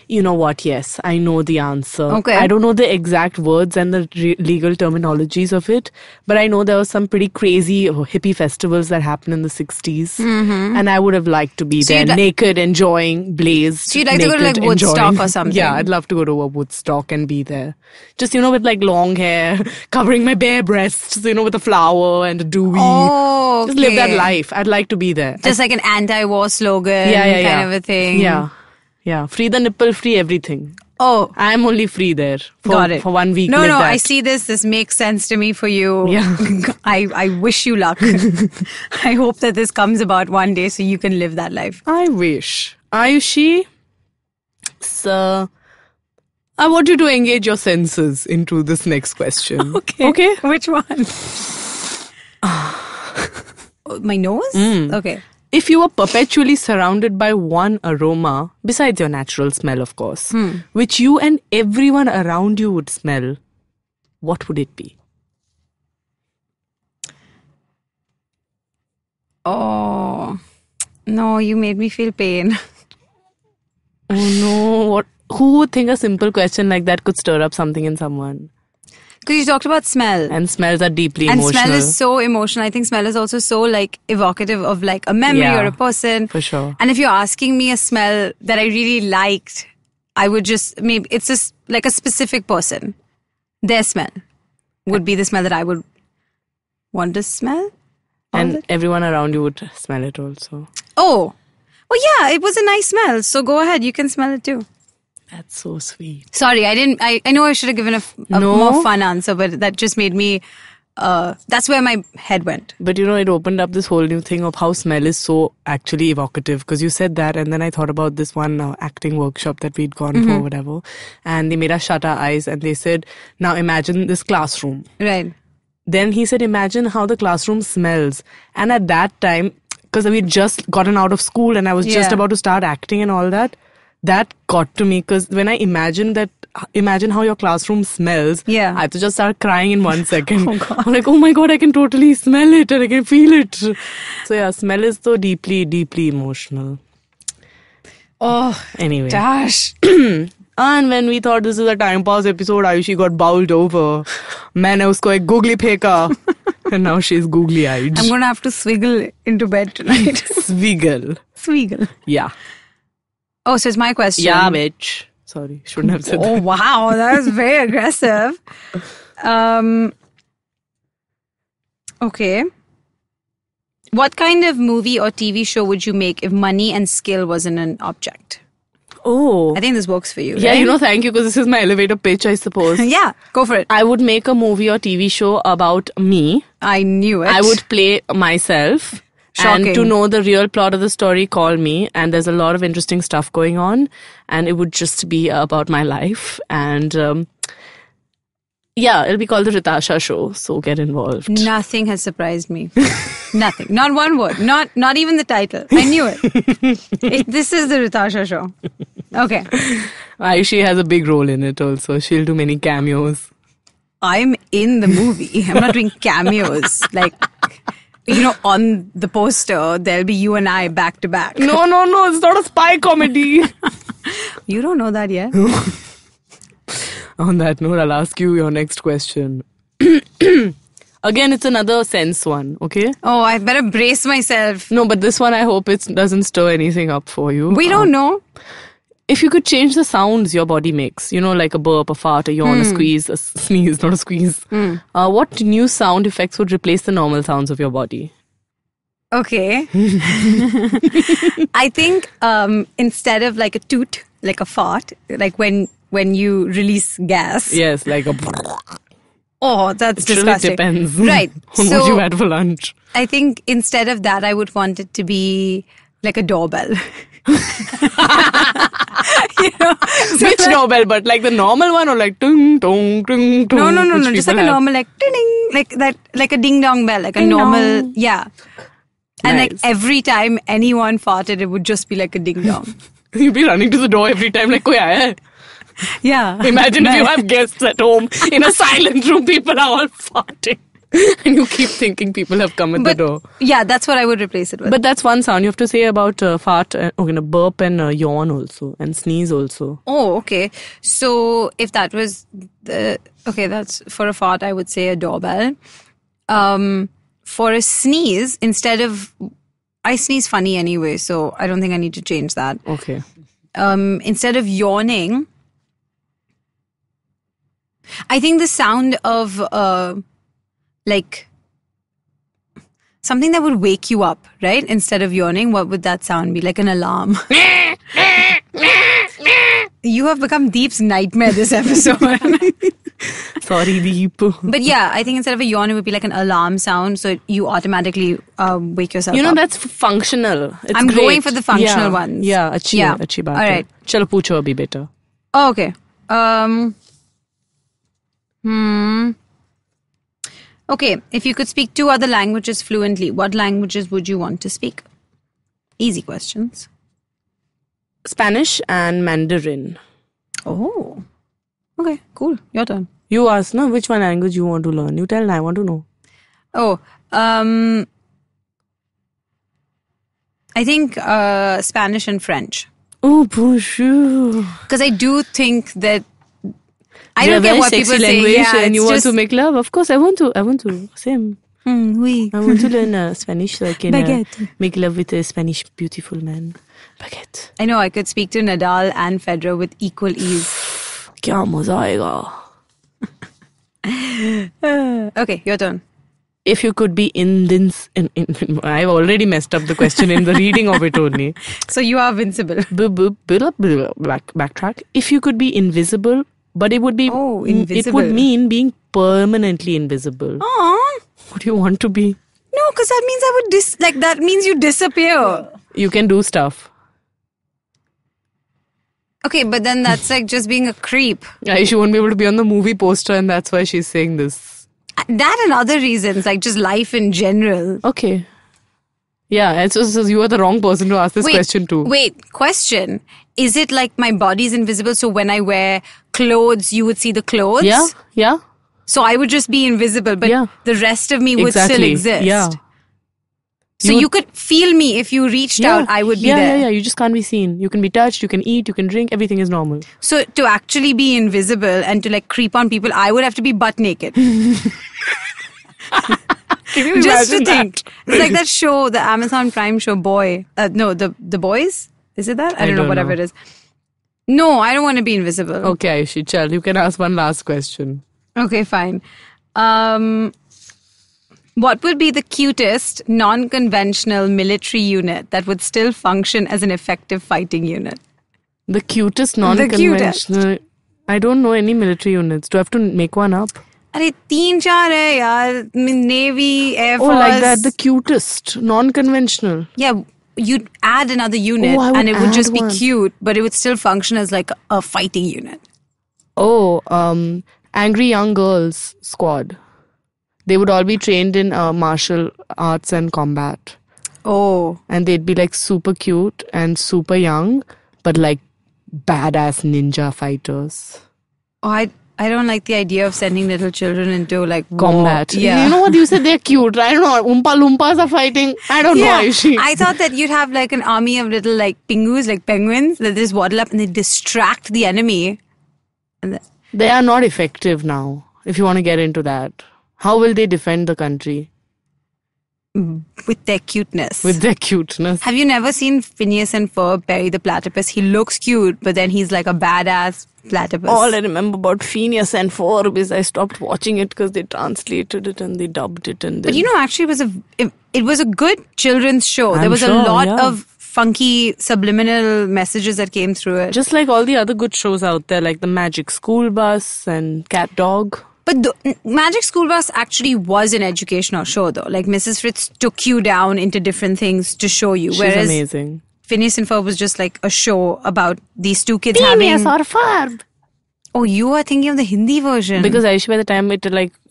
You know what? Yes, I know the answer. Okay. I don't know the exact words and the legal terminologies of it, but I know there were some pretty crazy hippie festivals that happened in the 60s. Mm-hmm. And I would have liked to be there, naked, enjoying, blazed. So you'd like to go to like Woodstock or something? Yeah, I'd love to go to a Woodstock and be there. Just, with like long hair, covering my bare breasts, with a flower and a dewy. Oh, okay. Just live that life. I'd like to be there. Just like an anti-war slogan kind of a thing. Yeah, free the nipple, free everything. Oh. I'm only free there Got it. for 1 week. No, like that. I see this. This makes sense to me for you. Yeah. I wish you luck. I hope that this comes about one day so you can live that life. I wish. Ayushi, so I want you to engage your senses into this next question. Okay. Which one? My nose? Okay. If you were perpetually surrounded by one aroma, besides your natural smell, of course, which you and everyone around you would smell, what would it be? Oh, no, you made me feel pain. Oh no, what? Who would think a simple question like that could stir up something in someone? Because you talked about smell. And smells are deeply emotional. And smell is so emotional. I think smell is also so like evocative of like a memory or a person. For sure. And if you're asking me a smell that I really liked, I would just, maybe it's just like a specific person. Their smell would be the smell that I would want to smell. And everyone around you would smell it also. Oh, well, yeah, it was a nice smell. So go ahead, you can smell it too. That's so sweet. Sorry, I didn't. I know I should have given a more fun answer, but that just made me. That's where my head went. But it opened up this whole new thing of how smell is so actually evocative. Because you said that, and then I thought about this one acting workshop that we'd gone for, whatever. And they made us shut our eyes, and they said, "Now imagine this classroom." Right. Then he said, "Imagine how the classroom smells." And at that time, because we'd just gotten out of school, and I was just about to start acting and all that. That got to me because when I imagine how your classroom smells, I have to just start crying in 1 second. Oh God. I'm like, oh my God, I can totally smell it and I can feel it. So yeah, smell is so deeply, deeply emotional. Oh, anyway. Dash. And when we thought this is a time pass episode, Ayushi got bowled over. मैंने उसको एक googly फेंका. And now she's googly-eyed. I'm going to have to swiggle into bed tonight. Swiggle. Yeah. Oh, so it's my question. Yeah, bitch. Sorry, shouldn't have said that. Oh, wow. That was very aggressive. Okay. What kind of movie or TV show would you make if money and skill wasn't an object? Oh. I think this works for you, Yeah, right? thank you, because this is my elevator pitch, I suppose. Yeah, go for it. I would make a movie or TV show about me. I knew it. I would play myself. Shocking. And to know the real plot of the story, call me. And there's a lot of interesting stuff going on. And it would just be about my life. And it'll be called the Rytasha Show. So get involved. Nothing has surprised me. Nothing. Not one word. Not even the title. I knew it. This is the Rytasha Show. Okay. Ayushi has a big role in it also. She'll do many cameos. I'm in the movie. I'm not doing cameos. Like... on the poster, there'll be you and I back to back. No, it's not a spy comedy. You don't know that yet. On that note, I'll ask you your next question. Again, it's another sense one, okay? Oh, I better brace myself. No, but this one I hope it doesn't stir anything up for you. We don't know. If you could change the sounds your body makes, like a burp, a fart, a yawn, a squeeze, a sneeze, not a squeeze. What new sound effects would replace the normal sounds of your body? Okay. I think instead of like a toot, like a fart, like when you release gas. Yes, like a... Oh, that's It really disgusting. depends Right. on what you had for lunch. I think instead of that, I would want it to be like a doorbell. Which doorbell? But like the normal one or like ting, tong, ting, tong? No. Just like a normal, like ding, like that, like a ding dong bell, like a normal, yeah. And Nice. like every time anyone farted, it would just be like a ding dong. You'd be running to the door every time like, koi aaya hai? Yeah. Imagine if you have guests at home in a silent room, people are all farting. And you keep thinking people have come at the door. Yeah, that's what I would replace it with. But that's one sound. You have to say about fart, burp and yawn also. And sneeze also. Oh, okay. So if that was that's for a fart, I would say a doorbell. For a sneeze, I sneeze funny anyway, so I don't think I need to change that. Okay. Instead of yawning, I think the sound of like something that would wake you up, right? Instead of yawning, what would that sound be? Like an alarm. You have become Deep's nightmare this episode. Sorry, Deep. But yeah, I think instead of a yawn, it would be like an alarm sound, so you automatically wake yourself up. That's functional. It's I'm great. going for the functional ones. Yeah, अच्छी बात All है. right. चलो पूछो अभी बेटा. Oh, okay. Okay, if you could speak 2 other languages fluently, what languages would you want to speak? Easy questions. Spanish and Mandarin. Oh. Okay, cool. Your turn. You ask, no, which one language you want to learn? You tell, I want to know. Oh, I think Spanish and French. Oh, bonjour. Because I do think that I They're don't get very what sexy people say. language Yeah, and you it's want just, to make love. Of course, I want to. Same. Oui. I want to learn Spanish so I can Baguette. make love with a Spanish beautiful man. Baguette. I know I could speak to Nadal and Federer with equal ease. क्या मजा आएगा. Okay, your turn. If you could be I've already messed up the question in the reading of it only. So you are invincible. Backtrack. If you could be invisible, but it would be invisible. it would mean being permanently invisible. Aww. What do you want to be? No, because that means that means you disappear. You can do stuff. Okay, but then that's like just being a creep. She won't be able to be on the movie poster, and that's why she's saying this. That and other reasons, like just life in general. Okay. Yeah, and so you are the wrong person to ask this question too. Wait, question. Is it like my body's invisible, so when I wear clothes, you would see the clothes? Yeah. So I would just be invisible, but the rest of me would still exist. Yeah. So you could feel me if you reached out, I would be there. Yeah. You just can't be seen. You can be touched, you can eat, you can drink, everything is normal. So to actually be invisible and to like creep on people, I would have to be butt naked. Can you Just to imagine think. that? It's like that show, the Amazon Prime show, Boy. The Boys? Is it that? I don't know, whatever it is. No, I don't want to be invisible. Okay, Ayushi, chal. You can ask one last question. Okay, fine. What would be the cutest, non-conventional military unit that would still function as an effective fighting unit? The cutest non-conventional... I don't know any military units. Do I have to make one up? Arey, 3-4 hai yaar. Navy, Air Force. Oh, like that. The cutest, non-conventional. Yeah, you'd add another unit and it would just be cute, but it would still function as like a fighting unit. Oh, Angry Young Girls Squad. They would all be trained in martial arts and combat. Oh. And they'd be like super cute and super young, but like badass ninja fighters. Oh, I don't like the idea of sending little children into like combat. War. Yeah. You know what you said? They're cute. I don't know. Oompa Loompas are fighting. I don't know, Ayushi. I thought that you'd have like an army of little like pingus, like penguins that just waddle up and they distract the enemy. And They are not effective now, if you want to get into that. How will they defend the country? With their cuteness. With their cuteness. Have you never seen Phineas and Ferb, Perry the Platypus? He looks cute, but then he's like a badass platypus. All I remember about Phineas and Ferb is I stopped watching it because they translated it and they dubbed it. And then... But actually it was a good children's show. There was a lot of funky subliminal messages that came through it. Just like all the other good shows out there, like The Magic School Bus and Cat Dog. But the Magic School Bus actually was an educational show, though. Like, Mrs. Fritz took you down into different things to show you. She's whereas amazing. Phineas and Ferb was just like a show about these two kids Phineas or Ferb. Oh, you are thinking of the Hindi version. Because Ayushi, by the time it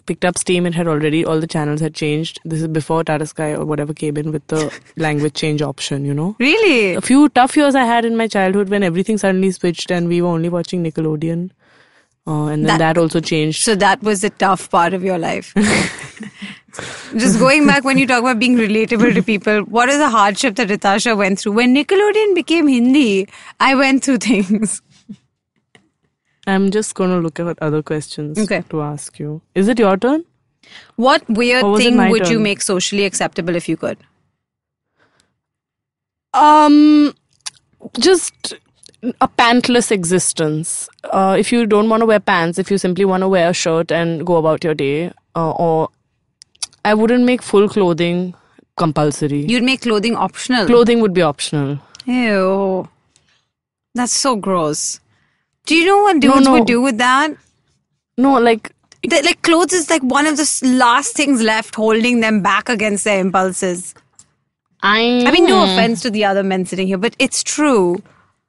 picked up steam, it had already, all the channels had changed. This is before Tata Sky or whatever came in with the language change option, Really? A few tough years I had in my childhood when everything suddenly switched and we were only watching Nickelodeon. And then that also changed. So that was the tough part of your life. Just going back when you talk about being relatable to people, what is the hardship that Rytasha went through? When Nickelodeon became Hindi, I went through things. I'm just going to look at other questions to ask you. Is it your turn? What weird thing would you turn? make socially acceptable if you could? Just a pantless existence. If you don't want to wear pants, if you simply want to wear a shirt and go about your day, or I wouldn't make full clothing compulsory. You'd make clothing optional. Clothing would be optional. Ew. That's so gross. Do you know what dudes would do with that? No, clothes is like one of the last things left holding them back against their impulses. I mean, no offense to the other men sitting here, but it's true.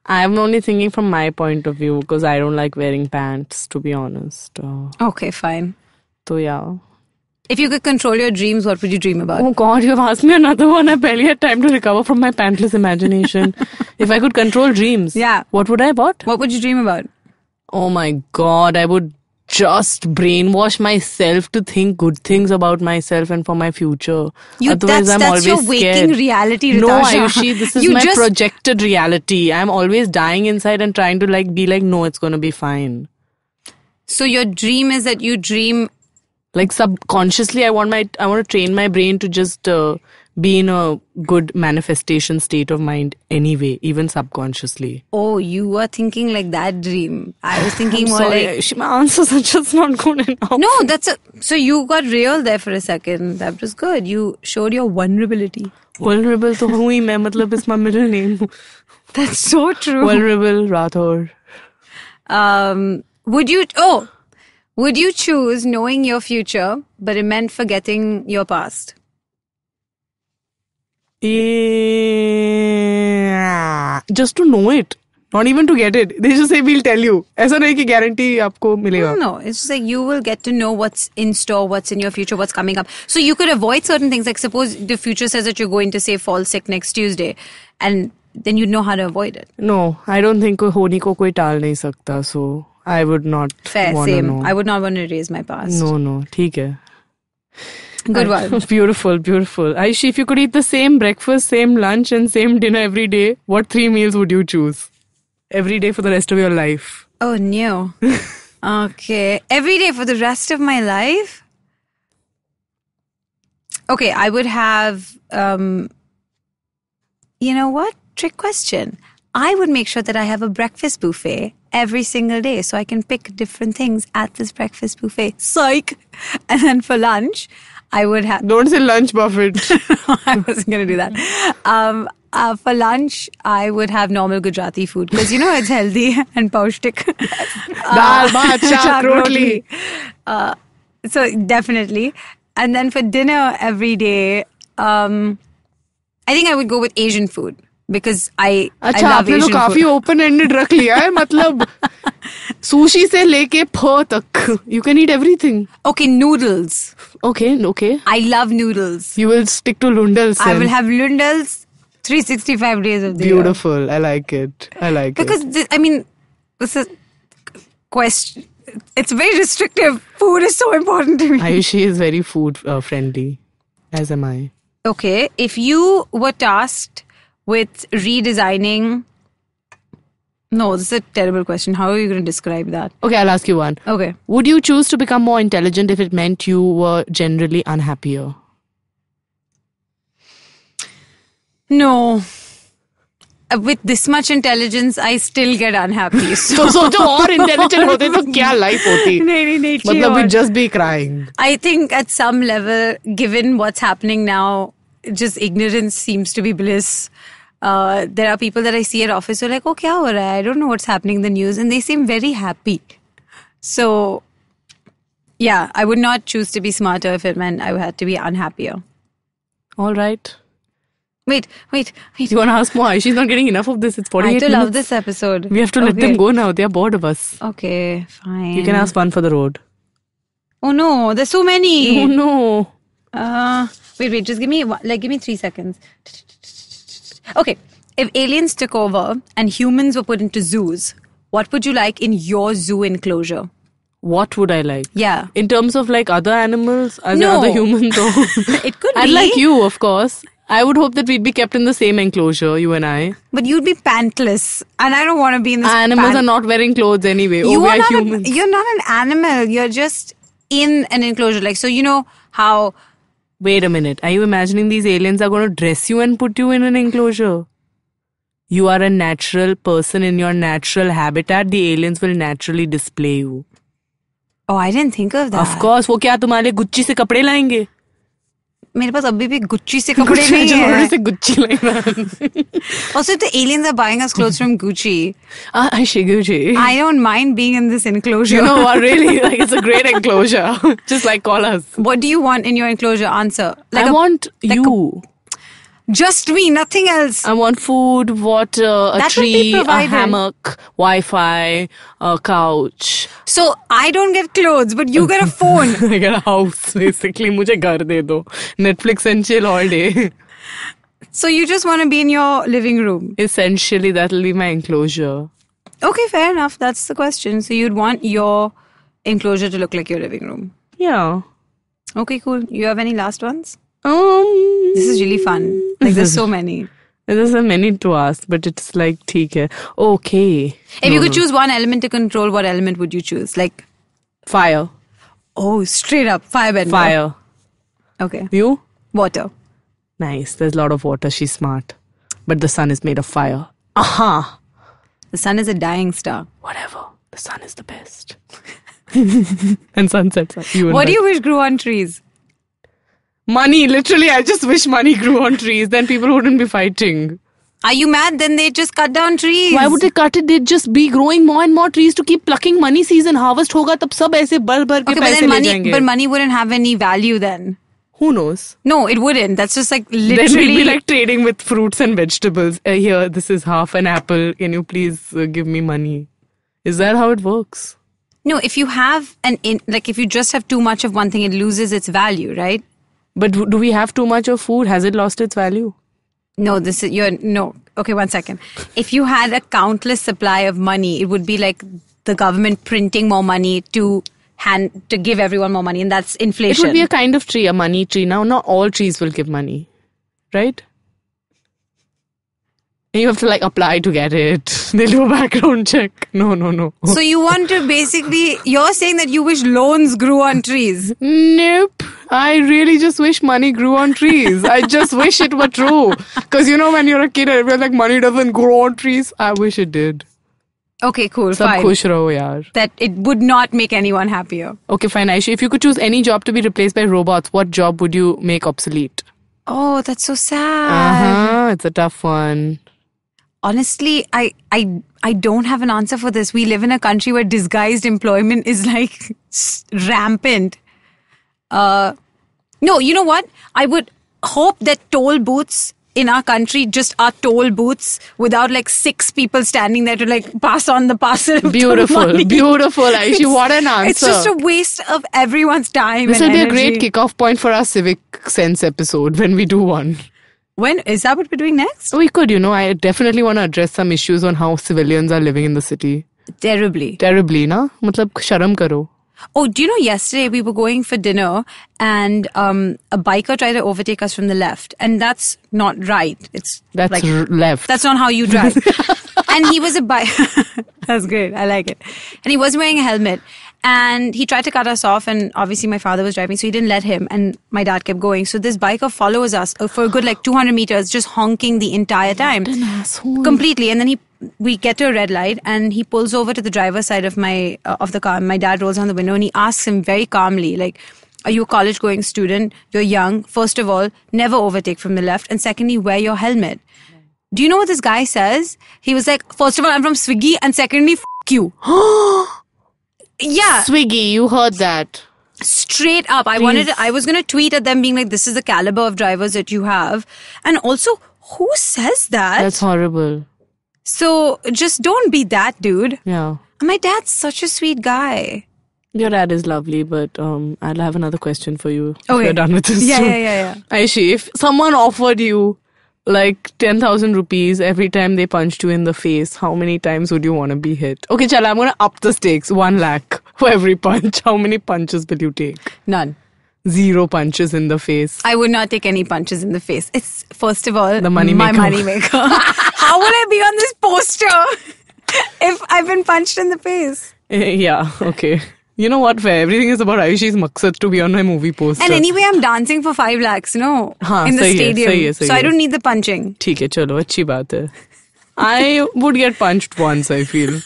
I'm only thinking from my point of view because I don't like wearing pants, to be honest. Okay, fine. So, yeah. If you could control your dreams, what would you dream about? Oh God, you've asked me another one. I barely had time to recover from my pantless imagination. If I could control dreams, what would I want? What would you dream about? Oh my God, I would just brainwash myself to think good things about myself and for my future. Otherwise, I'm always your scared. waking reality, Rytasha. No, Ayushi, this is my projected reality. I'm always dying inside and trying to be like, no, it's going to be fine. So your dream is that you dream... Like subconsciously, I want to train my brain to just be in a good manifestation state of mind anyway, even subconsciously. Oh, you were thinking like that dream. I was thinking more sorry, like... My answers are just not good enough. No, so you got real there for a second. That was good. You showed your vulnerability. Vulnerable to hu hi main, matlab is my middle name. That's so true. Vulnerable Rathore. Would you choose knowing your future, but it meant forgetting your past? Yeah. Just to know it. Not even to get it. They just say, we'll tell you. ऐसा नहीं कि guarantee आपको मिलेगा. No, it's just like you will get to know what's in store, what's in your future, what's coming up. So you could avoid certain things. Like suppose the future says that you're going to say fall sick next Tuesday, and then you know how to avoid it. No, I don't think होने को कोई टाल नहीं सकता. So I would not want to know. I would not want to erase my past. No, ठीक है. Good one. Beautiful. Ayushi, if you could eat the same breakfast, same lunch and same dinner every day, what 3 meals would you choose? Every day for the rest of your life. Oh, no. Okay. Every day for the rest of my life? Okay, I would have... you know what? Trick question. I would make sure that I have a breakfast buffet every single day so I can pick different things at this breakfast buffet. Psych! And then for lunch, I would have... Don't say lunch buffet. I wasn't going to do that. For lunch, I would have normal Gujarati food because, it's healthy and paushtik. Dal, bhat, shaak, rotli. So definitely. And then for dinner every day, I think I would go with Asian food. Because I love Asian food. काफी open-ended रख लिया है मतलब sushi से लेके pho तक you can eat everything. Okay, noodles. Okay. I love noodles. You will stick to lundals. I will have lundals 365 days of the Beautiful. year. I like it. Because this is question. It's very restrictive. Food is so important to me. Ayushi is very food friendly, as am I. Okay, if you were tasked with redesigning No, this is a terrible question. How are you going to describe that? Okay, I'll ask you one. Okay. Would you choose to become more intelligent if it meant you were generally unhappier? No. With this much intelligence, I still get unhappy. So सोचो और intelligent होते तो क्या life होती? नहीं, मतलब we'd just be crying. I think at some level, given what's happening now, just ignorance seems to be bliss. There are people that I see at office who are like, oh, kya ho raha hai? I don't know what's happening in the news. And they seem very happy. So, yeah, I would not choose to be smarter if it meant I had to be unhappier. All right. Wait. You want to ask more? She's not getting enough of this. It's 48 I minutes. love this episode. We have to let them go now. They are bored of us. Okay, fine. You can ask one for the road. Oh no, there's so many. Oh no. Wait. Just give me 3 seconds. Okay, if aliens took over and humans were put into zoos, what would you like in your zoo enclosure? What would I like? Yeah. In terms of like other animals, as No. other humans? Or It could I'd be. like you, of course. I would hope that we'd be kept in the same enclosure, you and I. But you'd be pantless, and I don't want to be in this. Animals are not wearing clothes anyway. You we are are not humans. you're not an animal. You're just in an enclosure. Like, so you know how. Wait a minute. Are you imagining these aliens are going to dress you and put you in an enclosure? You are a natural person in your natural habitat. The aliens will naturally display you. Oh, I didn't think of that. Of course. वो क्या तुम्हारे Gucci से कपड़े लाएंगे? मेरे पास अभी भी Gucci से कपड़े नहीं है. से गुच्ची लाएंगे. Also, if the aliens are buying us clothes from Gucci, Gucci. I don't mind being in this enclosure. You know what? Really, like it's a great enclosure. Just like call us. What do you want in your enclosure? Answer. I want you. Just me, nothing else. I want food, water, a That will be tree, a provided. hammock, Wi-Fi, a couch. So I don't get clothes, but you get a phone. I get a house, basically. मुझे घर दे दो. Netflix and chill all day. So you just want to be in your living room. Essentially, that'll be my enclosure. Okay, fair enough. That's the question. So you'd want your enclosure to look like your living room. Yeah. Okay, cool. You have any last ones? This is really fun. Like, there's so many. There's so many to ask, but it's like, theek hai. Okay. If you could choose one element to control, what element would you choose? Like, Fire. oh, straight up, firebender. Fire. Okay. You? Water. Nice. There's a lot of water. She's smart. But the sun is made of fire. Aha. The sun is a dying star. Whatever. The sun is the best. And sunsets are even What do better. you wish grew on trees? Money. Literally, I just wish money grew on trees. Then people wouldn't be fighting. Are you mad? Then they just cut down trees. Why would they cut it? They'd just be growing more and more trees to keep plucking. Money season, harvest hoga, tab sab aise भर के Okay, पैसे ले जाएंगे. but money wouldn't have any value then. Who knows? No, it wouldn't. That's just like Then we'd literally. be like trading with fruits and vegetables. Here, this is half an apple. Can you please give me money? Is that how it works? No, if you have if you just have too much of one thing, it loses its value, right? But do we have too much of food? Has it lost its value? No, no. Okay, 1 second. If you had a countless supply of money, it would be like the government printing more money to give everyone more money, and that's inflation. It would be a kind of tree, a money tree. Now, not all trees will give money, right? And you have to like apply to get it. They'll do a background check. No. So you want to you're saying that you wish loans grew on trees. Nope. I really just wish money grew on trees. I just wish it were true. Because you know when you're a kid, everyone's like money doesn't grow on trees. I wish it did. Okay, cool, Sab fine. khush raho yaar. That it would not make anyone happier. Okay, fine, Ayushi. If you could choose any job to be replaced by robots, what job would you make obsolete? Oh, that's so sad. It's a tough one. Honestly, I don't have an answer for this. We live in a country where disguised employment is like rampant. No, you know what? I would hope that toll booths in our country just are toll booths without like 6 people standing there to like pass on the parcel. Beautiful, Ayushi. What an answer. It's just a waste of everyone's time. This and will be energy. a great kickoff point for our civic sense episode when we do one. When is that what we're doing next? We could, I definitely want to address some issues on how civilians are living in the city. Terribly. Terribly, na? Matlab, sharam karo. Oh, do you know yesterday we were going for dinner and a biker tried to overtake us from the left, and that's not right. It's That's like, left. That's not how you drive. And he was a bike. That's great. I like it. And he wasn't wearing a helmet. And he tried to cut us off, and obviously my father was driving, so he didn't let him, and my dad kept going. So this biker follows us for a good 200 meters, just honking the entire time. What an asshole. Completely. And then we get to a red light, and he pulls over to the driver's side of the car. My dad rolls down the window, and he asks him very calmly, are you a college-going student? You're young. First of all, never overtake from the left. And secondly, wear your helmet. Do you know what this guy says? He was like, first of all, I'm from Swiggy, and secondly, f*** you. Yeah. Swiggy, you heard that. Straight up. I was going to tweet at them being like, this is the caliber of drivers that you have. And also, who says that? That's horrible. So just don't be that dude. Yeah. My dad's such a sweet guy. Your dad is lovely, but I'll have another question for you. Okay. If you're done with this. Yeah. Ayushi, if someone offered you 10,000 rupees every time they punched you in the face, how many times would you want to be hit? Okay, chala, I'm going to up the stakes. 1 lakh for every punch. How many punches will you take? None. 0 punches in the face. I would not take any punches in the face. It's, first of all, my money maker. How will I be on this poster if I've been punched in the face? Yeah, okay. You know what? Fair. Everything is about Ayushi's maqsad to be on my movie poster. And anyway, I'm dancing for 5 lakhs, in the stadium. Sahi so I don't need the punching. ठीक है, चलो, अच्छी बात है. I would get punched once, I feel.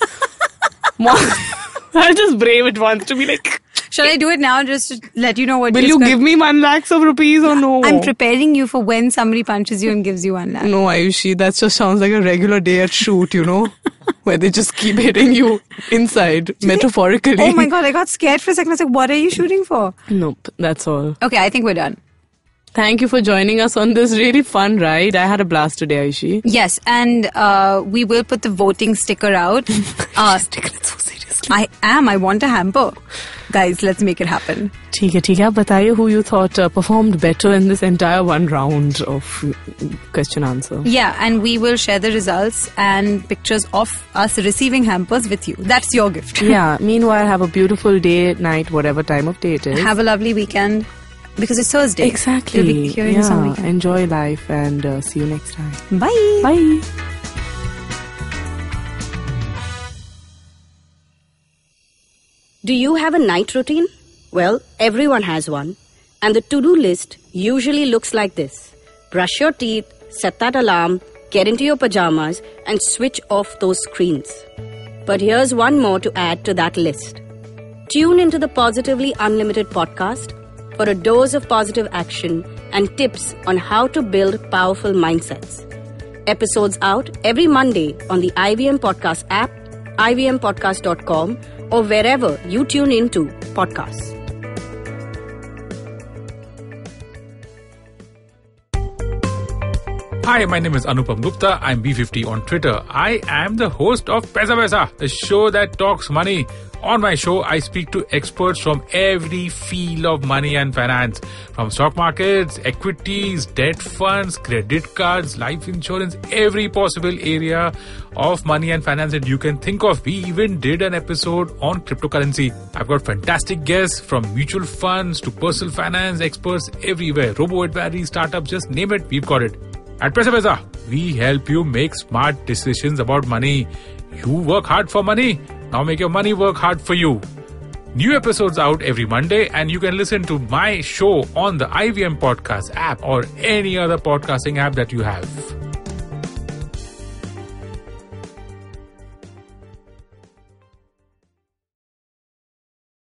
I'll just brave it once to be like... Shall I do it now just to let you know what... Will you give me 1 lakh of rupees or no? I'm preparing you for when somebody punches you and gives you 1 lakh. No, Ayushi, that just sounds like a regular day at shoot, where they just keep hitting you inside, metaphorically. Oh my God, I got scared for a second. I was like, what are you shooting for? Nope, that's all. Okay, I think we're done. Thank you for joining us on this really fun ride. I had a blast today, Ayushi. Yes, and we will put the voting sticker out. Sticker it so seriously. I want a hamper. Guys, let's make it happen. ठीक है, आप बताइए who you thought performed better in this entire 1 round of question answer. Yeah, and we will share the results and pictures of us receiving hampers with you. That's your gift. Yeah, meanwhile, have a beautiful day, night, whatever time of day it is. Have a lovely weekend. Because it's Thursday. Exactly. You'll be hearing this on weekend. Enjoy life and see you next time. Bye. Bye. Do you have a night routine? Well, everyone has one. And the to-do list usually looks like this. Brush your teeth, set that alarm, get into your pajamas, and switch off those screens. But here's one more to add to that list. Tune into the Positively Unlimited podcast for a dose of positive action and tips on how to build powerful mindsets. Episodes out every Monday on the IVM Podcast app, ivmpodcast.com, or wherever you tune into podcasts. Hi, my name is Anupam Gupta. I'm B50 on Twitter. I am the host of Paisa Vaisa, the show that talks money. On my show, I speak to experts from every field of money and finance, from stock markets, equities, debt funds, credit cards, life insurance, every possible area of money and finance that you can think of. We even did an episode on cryptocurrency. I've got fantastic guests from mutual funds to personal finance experts everywhere. Robo-advisory, startups, just name it, we've got it. At Paisa Vaisa, we help you make smart decisions about money. You work hard for money. Now make your money work hard for you. New episodes out every Monday, and you can listen to my show on the IVM Podcast app or any other podcasting app that you have.